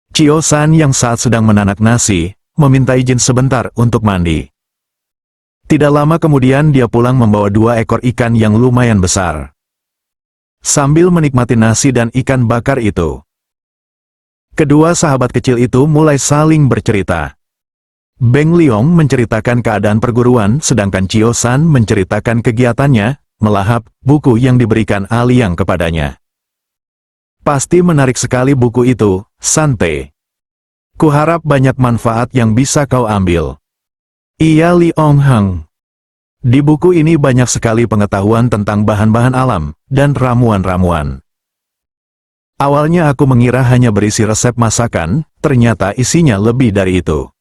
Chio San yang saat sedang menanak nasi, meminta izin sebentar untuk mandi. Tidak lama kemudian dia pulang membawa 2 ekor ikan yang lumayan besar. Sambil menikmati nasi dan ikan bakar itu, kedua sahabat kecil itu mulai saling bercerita. Beng Liong menceritakan keadaan perguruan sedangkan Chio San menceritakan kegiatannya, melahap buku yang diberikan Aliang kepadanya. Pasti menarik sekali buku itu, Sante. Kuharap banyak manfaat yang bisa kau ambil. Iya Liong Heng. Di buku ini banyak sekali pengetahuan tentang bahan-bahan alam, dan ramuan-ramuan. Awalnya aku mengira hanya berisi resep masakan, ternyata isinya lebih dari itu.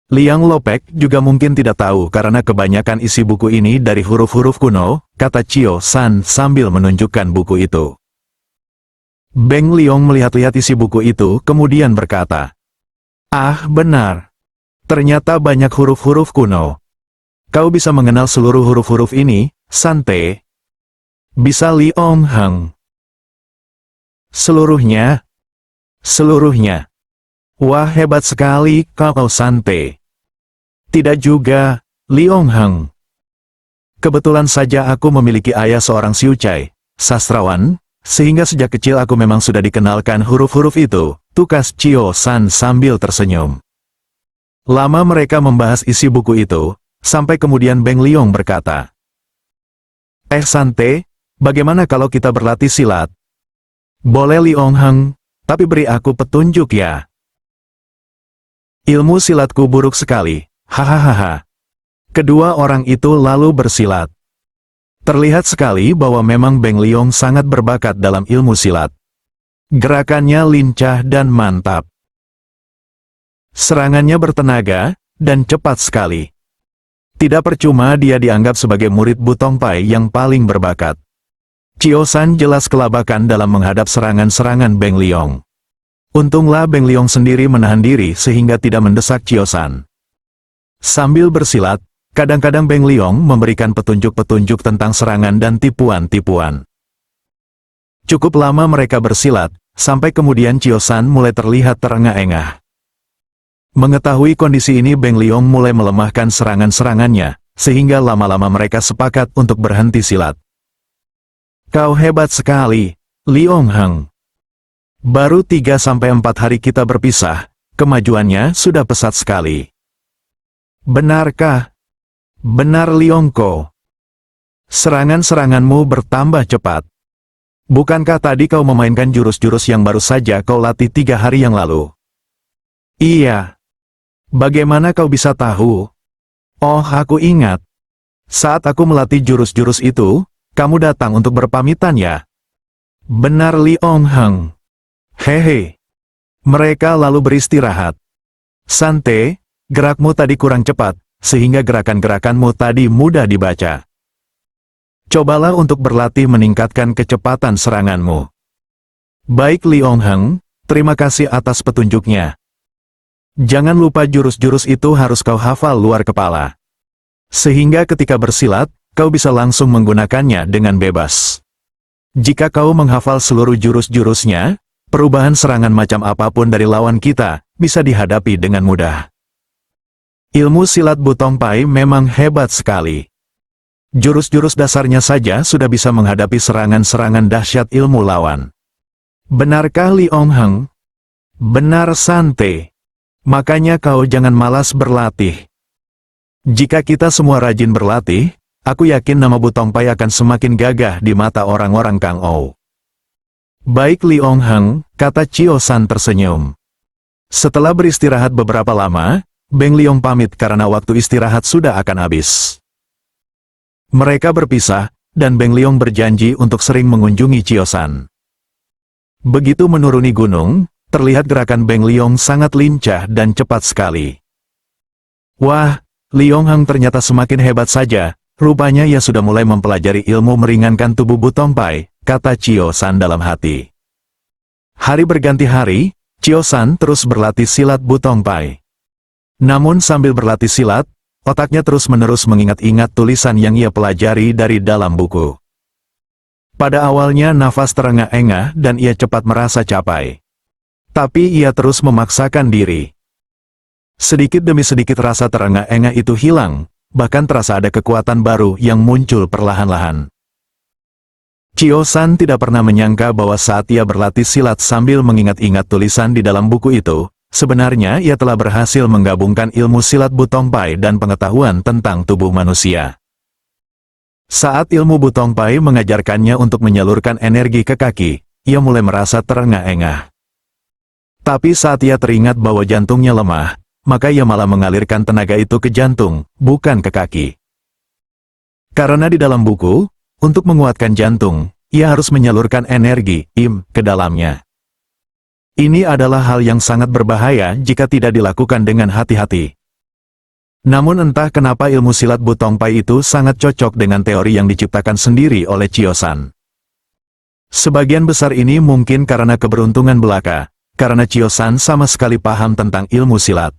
Liang Lopek juga mungkin tidak tahu karena kebanyakan isi buku ini dari huruf-huruf kuno, kata Chio San sambil menunjukkan buku itu. Beng Liong melihat-lihat isi buku itu kemudian berkata, "Ah, benar. Ternyata banyak huruf-huruf kuno. Kau bisa mengenal seluruh huruf-huruf ini, Sante?" "Bisa Liong Heng." "Seluruhnya?" "Seluruhnya." "Wah, hebat sekali kau Sante." "Tidak juga, Liong Heng. Kebetulan saja aku memiliki ayah seorang siucai, sastrawan, sehingga sejak kecil aku memang sudah dikenalkan huruf-huruf itu," tukas Chio San sambil tersenyum. Lama mereka membahas isi buku itu, sampai kemudian Beng Liong berkata, Sante, bagaimana kalau kita berlatih silat?" "Boleh Liong Heng, tapi beri aku petunjuk ya. Ilmu silatku buruk sekali, hahaha." Kedua orang itu lalu bersilat. Terlihat sekali bahwa memang Beng Liong sangat berbakat dalam ilmu silat. Gerakannya lincah dan mantap. Serangannya bertenaga, dan cepat sekali. Tidak percuma dia dianggap sebagai murid Bu Tongpai yang paling berbakat. Chio San jelas kelabakan dalam menghadap serangan-serangan Beng Liong. Untunglah Beng Liong sendiri menahan diri sehingga tidak mendesak Chio San. Sambil bersilat, kadang-kadang Beng Liong memberikan petunjuk-petunjuk tentang serangan dan tipuan-tipuan. Cukup lama mereka bersilat, sampai kemudian Chio San mulai terlihat terengah-engah. Mengetahui kondisi ini Beng Liong mulai melemahkan serangan-serangannya, sehingga lama-lama mereka sepakat untuk berhenti silat. "Kau hebat sekali, Liong Heng. Baru 3-4 hari kita berpisah, kemajuannya sudah pesat sekali." "Benarkah?" "Benar Liong Ko. Serangan-seranganmu bertambah cepat. Bukankah tadi kau memainkan jurus-jurus yang baru saja kau latih 3 hari yang lalu?" "Iya." "Bagaimana kau bisa tahu?" "Oh, aku ingat. Saat aku melatih jurus-jurus itu, kamu datang untuk berpamitan ya?" "Benar Liong Heng." "Hehe." Mereka lalu beristirahat. "Sante, gerakmu tadi kurang cepat, sehingga gerakan-gerakanmu tadi mudah dibaca. Cobalah untuk berlatih meningkatkan kecepatan seranganmu." "Baik Liong Heng, terima kasih atas petunjuknya. Jangan lupa jurus-jurus itu harus kau hafal luar kepala. Sehingga ketika bersilat, kau bisa langsung menggunakannya dengan bebas. Jika kau menghafal seluruh jurus-jurusnya, perubahan serangan macam apapun dari lawan kita, bisa dihadapi dengan mudah." Ilmu silat Bu Tongpai memang hebat sekali. Jurus-jurus dasarnya saja sudah bisa menghadapi serangan-serangan dahsyat ilmu lawan. "Benarkah Liong Heng?" "Benar Sante. Makanya kau jangan malas berlatih. Jika kita semua rajin berlatih, aku yakin nama Bu Tongpai akan semakin gagah di mata orang-orang Kang Ou." "Baik Liong Heng," kata Chio San tersenyum. Setelah beristirahat beberapa lama, Beng Liong pamit karena waktu istirahat sudah akan habis. Mereka berpisah, dan Beng Liong berjanji untuk sering mengunjungi Chio San. Begitu menuruni gunung, terlihat gerakan Beng Liong sangat lincah dan cepat sekali. "Wah, Liong Heng ternyata semakin hebat saja, rupanya ia sudah mulai mempelajari ilmu meringankan tubuh Bu Tongpai," kata Chio San dalam hati. Hari berganti hari, Chio San terus berlatih silat Bu Tongpai. Namun sambil berlatih silat, otaknya terus-menerus mengingat-ingat tulisan yang ia pelajari dari dalam buku. Pada awalnya nafas terengah-engah dan ia cepat merasa capai. Tapi ia terus memaksakan diri. Sedikit demi sedikit rasa terengah-engah itu hilang, bahkan terasa ada kekuatan baru yang muncul perlahan-lahan. Chio San tidak pernah menyangka bahwa saat ia berlatih silat sambil mengingat-ingat tulisan di dalam buku itu, sebenarnya ia telah berhasil menggabungkan ilmu silat Bu Tongpai dan pengetahuan tentang tubuh manusia. Saat ilmu Bu Tongpai mengajarkannya untuk menyalurkan energi ke kaki, ia mulai merasa terengah-engah. Tapi saat ia teringat bahwa jantungnya lemah, maka ia malah mengalirkan tenaga itu ke jantung, bukan ke kaki. Karena di dalam buku, untuk menguatkan jantung, ia harus menyalurkan energi, ke dalamnya. Ini adalah hal yang sangat berbahaya jika tidak dilakukan dengan hati-hati. Namun entah kenapa ilmu silat Butongpai itu sangat cocok dengan teori yang diciptakan sendiri oleh Chiosan. Sebagian besar ini mungkin karena keberuntungan belaka, karena Chiosan sama sekali paham tentang ilmu silat.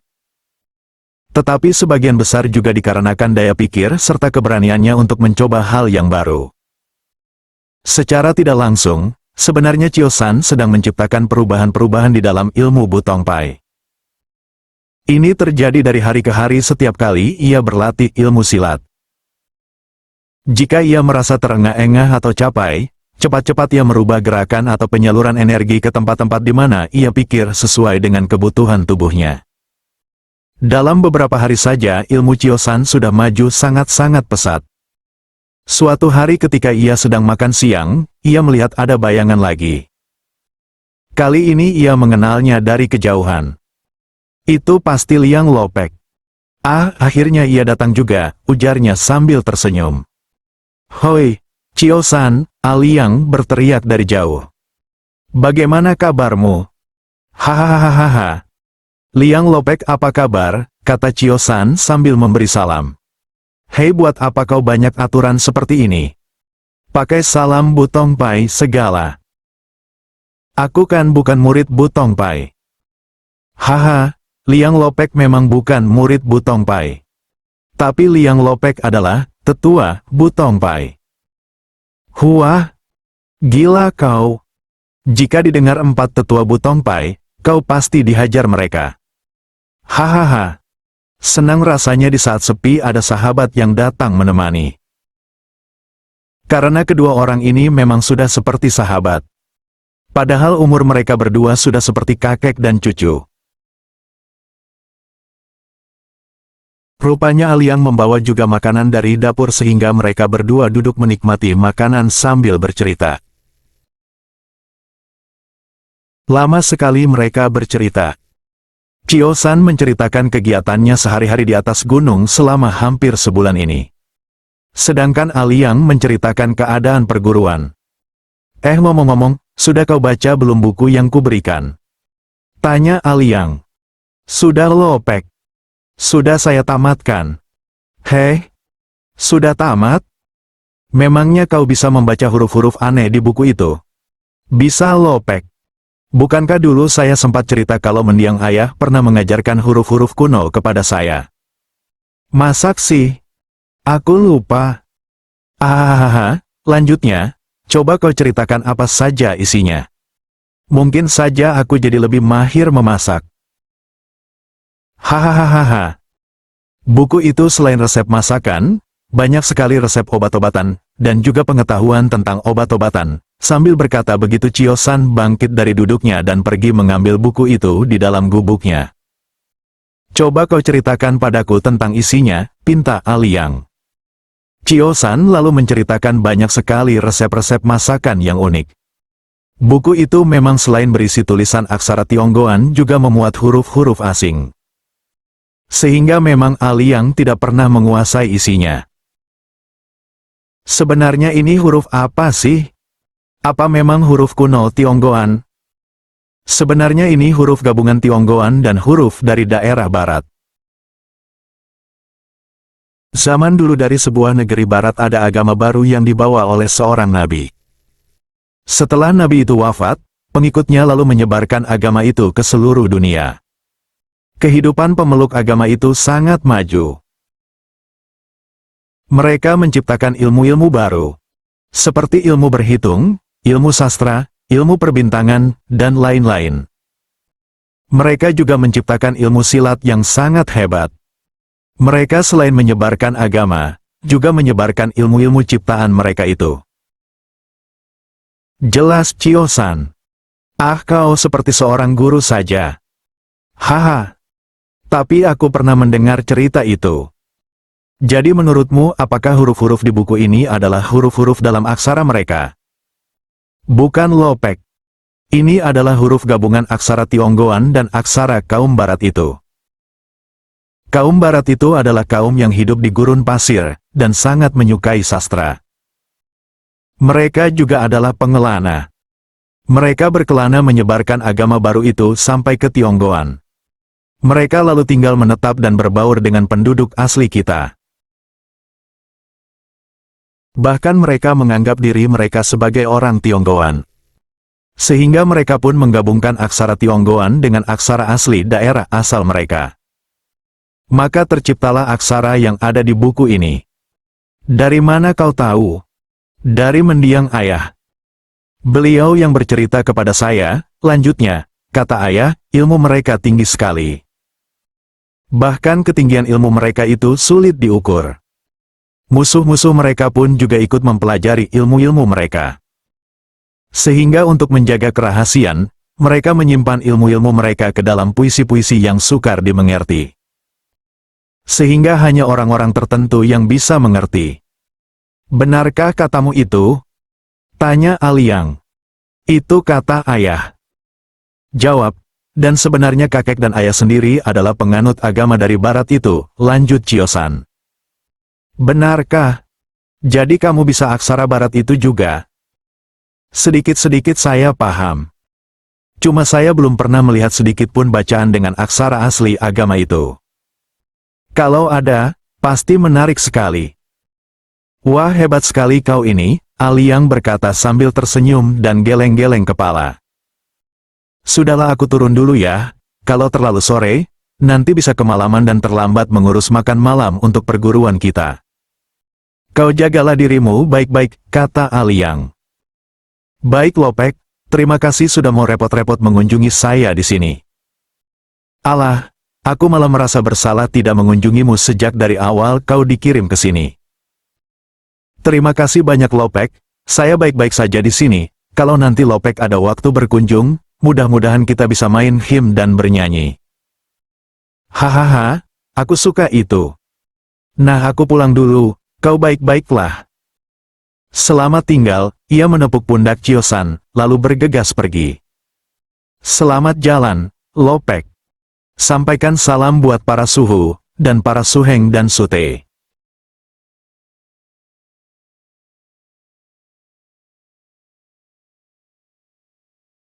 Tetapi sebagian besar juga dikarenakan daya pikir serta keberaniannya untuk mencoba hal yang baru. Secara tidak langsung, sebenarnya Chiosan sedang menciptakan perubahan-perubahan di dalam ilmu Butongpai. Ini terjadi dari hari ke hari setiap kali ia berlatih ilmu silat. Jika ia merasa terengah-engah atau capai, cepat-cepat ia merubah gerakan atau penyaluran energi ke tempat-tempat di mana ia pikir sesuai dengan kebutuhan tubuhnya. Dalam beberapa hari saja ilmu Chiosan sudah maju sangat-sangat pesat. Suatu hari ketika ia sedang makan siang, ia melihat ada bayangan lagi. Kali ini ia mengenalnya dari kejauhan. Itu pasti Liang Lopek. Akhirnya ia datang juga, ujarnya sambil tersenyum. Hoi, Chiosan, Liang berteriak dari jauh. Bagaimana kabarmu? Hahaha. Liang Lopek, apa kabar? Kata Chiosan sambil memberi salam. Hei, buat apa kau banyak aturan seperti ini? Pakai salam Butongpai segala. Aku kan bukan murid Butongpai. Haha, Liang Lopek memang bukan murid Butongpai. Tapi Liang Lopek adalah tetua Butongpai. Wah, gila kau. Jika didengar 4 tetua Butongpai, kau pasti dihajar mereka. Hahaha. Senang rasanya di saat sepi ada sahabat yang datang menemani. Karena kedua orang ini memang sudah seperti sahabat. Padahal umur mereka berdua sudah seperti kakek dan cucu. Rupanya Liang membawa juga makanan dari dapur sehingga mereka berdua duduk menikmati makanan sambil bercerita. Lama sekali mereka bercerita. Chiosan menceritakan kegiatannya sehari-hari di atas gunung selama hampir sebulan ini. Sedangkan Liang menceritakan keadaan perguruan. Ngomong-ngomong, sudah kau baca belum buku yang kuberikan? Tanya Liang. Sudah Lopek. Sudah saya tamatkan. Hei, sudah tamat? Memangnya kau bisa membaca huruf-huruf aneh di buku itu? Bisa Lopek. Bukankah dulu saya sempat cerita kalau mendiang ayah pernah mengajarkan huruf-huruf kuno kepada saya? Masak sih? Aku lupa. Lanjutnya, coba kau ceritakan apa saja isinya. Mungkin saja aku jadi lebih mahir memasak. Hahaha. Buku itu selain resep masakan, banyak sekali resep obat-obatan, dan juga pengetahuan tentang obat-obatan. Sambil berkata begitu Chiosan bangkit dari duduknya dan pergi mengambil buku itu di dalam gubuknya. Coba kau ceritakan padaku tentang isinya, pinta Liang. Chiosan lalu menceritakan banyak sekali resep-resep masakan yang unik. Buku itu memang selain berisi tulisan aksara Tionggoan juga memuat huruf-huruf asing. Sehingga memang Liang tidak pernah menguasai isinya. Sebenarnya ini huruf apa sih? Apa memang huruf kuno Tionggoan? Sebenarnya ini huruf gabungan Tionggoan dan huruf dari daerah barat. Zaman dulu dari sebuah negeri barat ada agama baru yang dibawa oleh seorang nabi. Setelah nabi itu wafat, pengikutnya lalu menyebarkan agama itu ke seluruh dunia. Kehidupan pemeluk agama itu sangat maju. Mereka menciptakan ilmu-ilmu baru, seperti ilmu berhitung, ilmu sastra, ilmu perbintangan, dan lain-lain. Mereka juga menciptakan ilmu silat yang sangat hebat. Mereka selain menyebarkan agama, juga menyebarkan ilmu-ilmu ciptaan mereka itu. Jelas Chiosan. Kau seperti seorang guru saja. Haha. Tapi aku pernah mendengar cerita itu. Jadi menurutmu apakah huruf-huruf di buku ini adalah huruf-huruf dalam aksara mereka? Bukan Lopek. Ini adalah huruf gabungan aksara Tionggoan dan aksara kaum barat itu. Kaum barat itu adalah kaum yang hidup di gurun pasir, dan sangat menyukai sastra. Mereka juga adalah pengelana. Mereka berkelana menyebarkan agama baru itu sampai ke Tionggoan. Mereka lalu tinggal menetap dan berbaur dengan penduduk asli kita. Bahkan mereka menganggap diri mereka sebagai orang Tionggoan. Sehingga mereka pun menggabungkan aksara Tionggoan dengan aksara asli daerah asal mereka. Maka terciptalah aksara yang ada di buku ini. Dari mana kau tahu? Dari mendiang ayah. Beliau yang bercerita kepada saya, lanjutnya, kata ayah, ilmu mereka tinggi sekali. Bahkan ketinggian ilmu mereka itu sulit diukur. Musuh-musuh mereka pun juga ikut mempelajari ilmu-ilmu mereka. Sehingga untuk menjaga kerahasian, mereka menyimpan ilmu-ilmu mereka ke dalam puisi-puisi yang sukar dimengerti. Sehingga hanya orang-orang tertentu yang bisa mengerti. Benarkah katamu itu? Tanya Aliang. Itu kata ayah. Jawab, dan sebenarnya kakek dan ayah sendiri adalah penganut agama dari barat itu, lanjut Chiosan. Benarkah? Jadi kamu bisa aksara barat itu juga? Sedikit-sedikit saya paham. Cuma saya belum pernah melihat sedikit pun bacaan dengan aksara asli agama itu. Kalau ada, pasti menarik sekali. Wah, hebat sekali kau ini, Aliang berkata sambil tersenyum dan geleng-geleng kepala. Sudahlah, aku turun dulu ya, kalau terlalu sore, nanti bisa kemalaman dan terlambat mengurus makan malam untuk perguruan kita. Kau jagalah dirimu baik-baik, kata Aliang. Baik Lopek, terima kasih sudah mau repot-repot mengunjungi saya di sini. Alah, aku malah merasa bersalah tidak mengunjungimu sejak dari awal kau dikirim ke sini. Terima kasih banyak Lopek, saya baik-baik saja di sini, kalau nanti Lopek ada waktu berkunjung, mudah-mudahan kita bisa main him dan bernyanyi. Hahaha, aku suka itu. Nah, aku pulang dulu, kau baik-baiklah. Selamat tinggal, ia menepuk pundak Chiosan, lalu bergegas pergi. Selamat jalan, Lopek. Sampaikan salam buat para suhu, dan para suheng dan sute.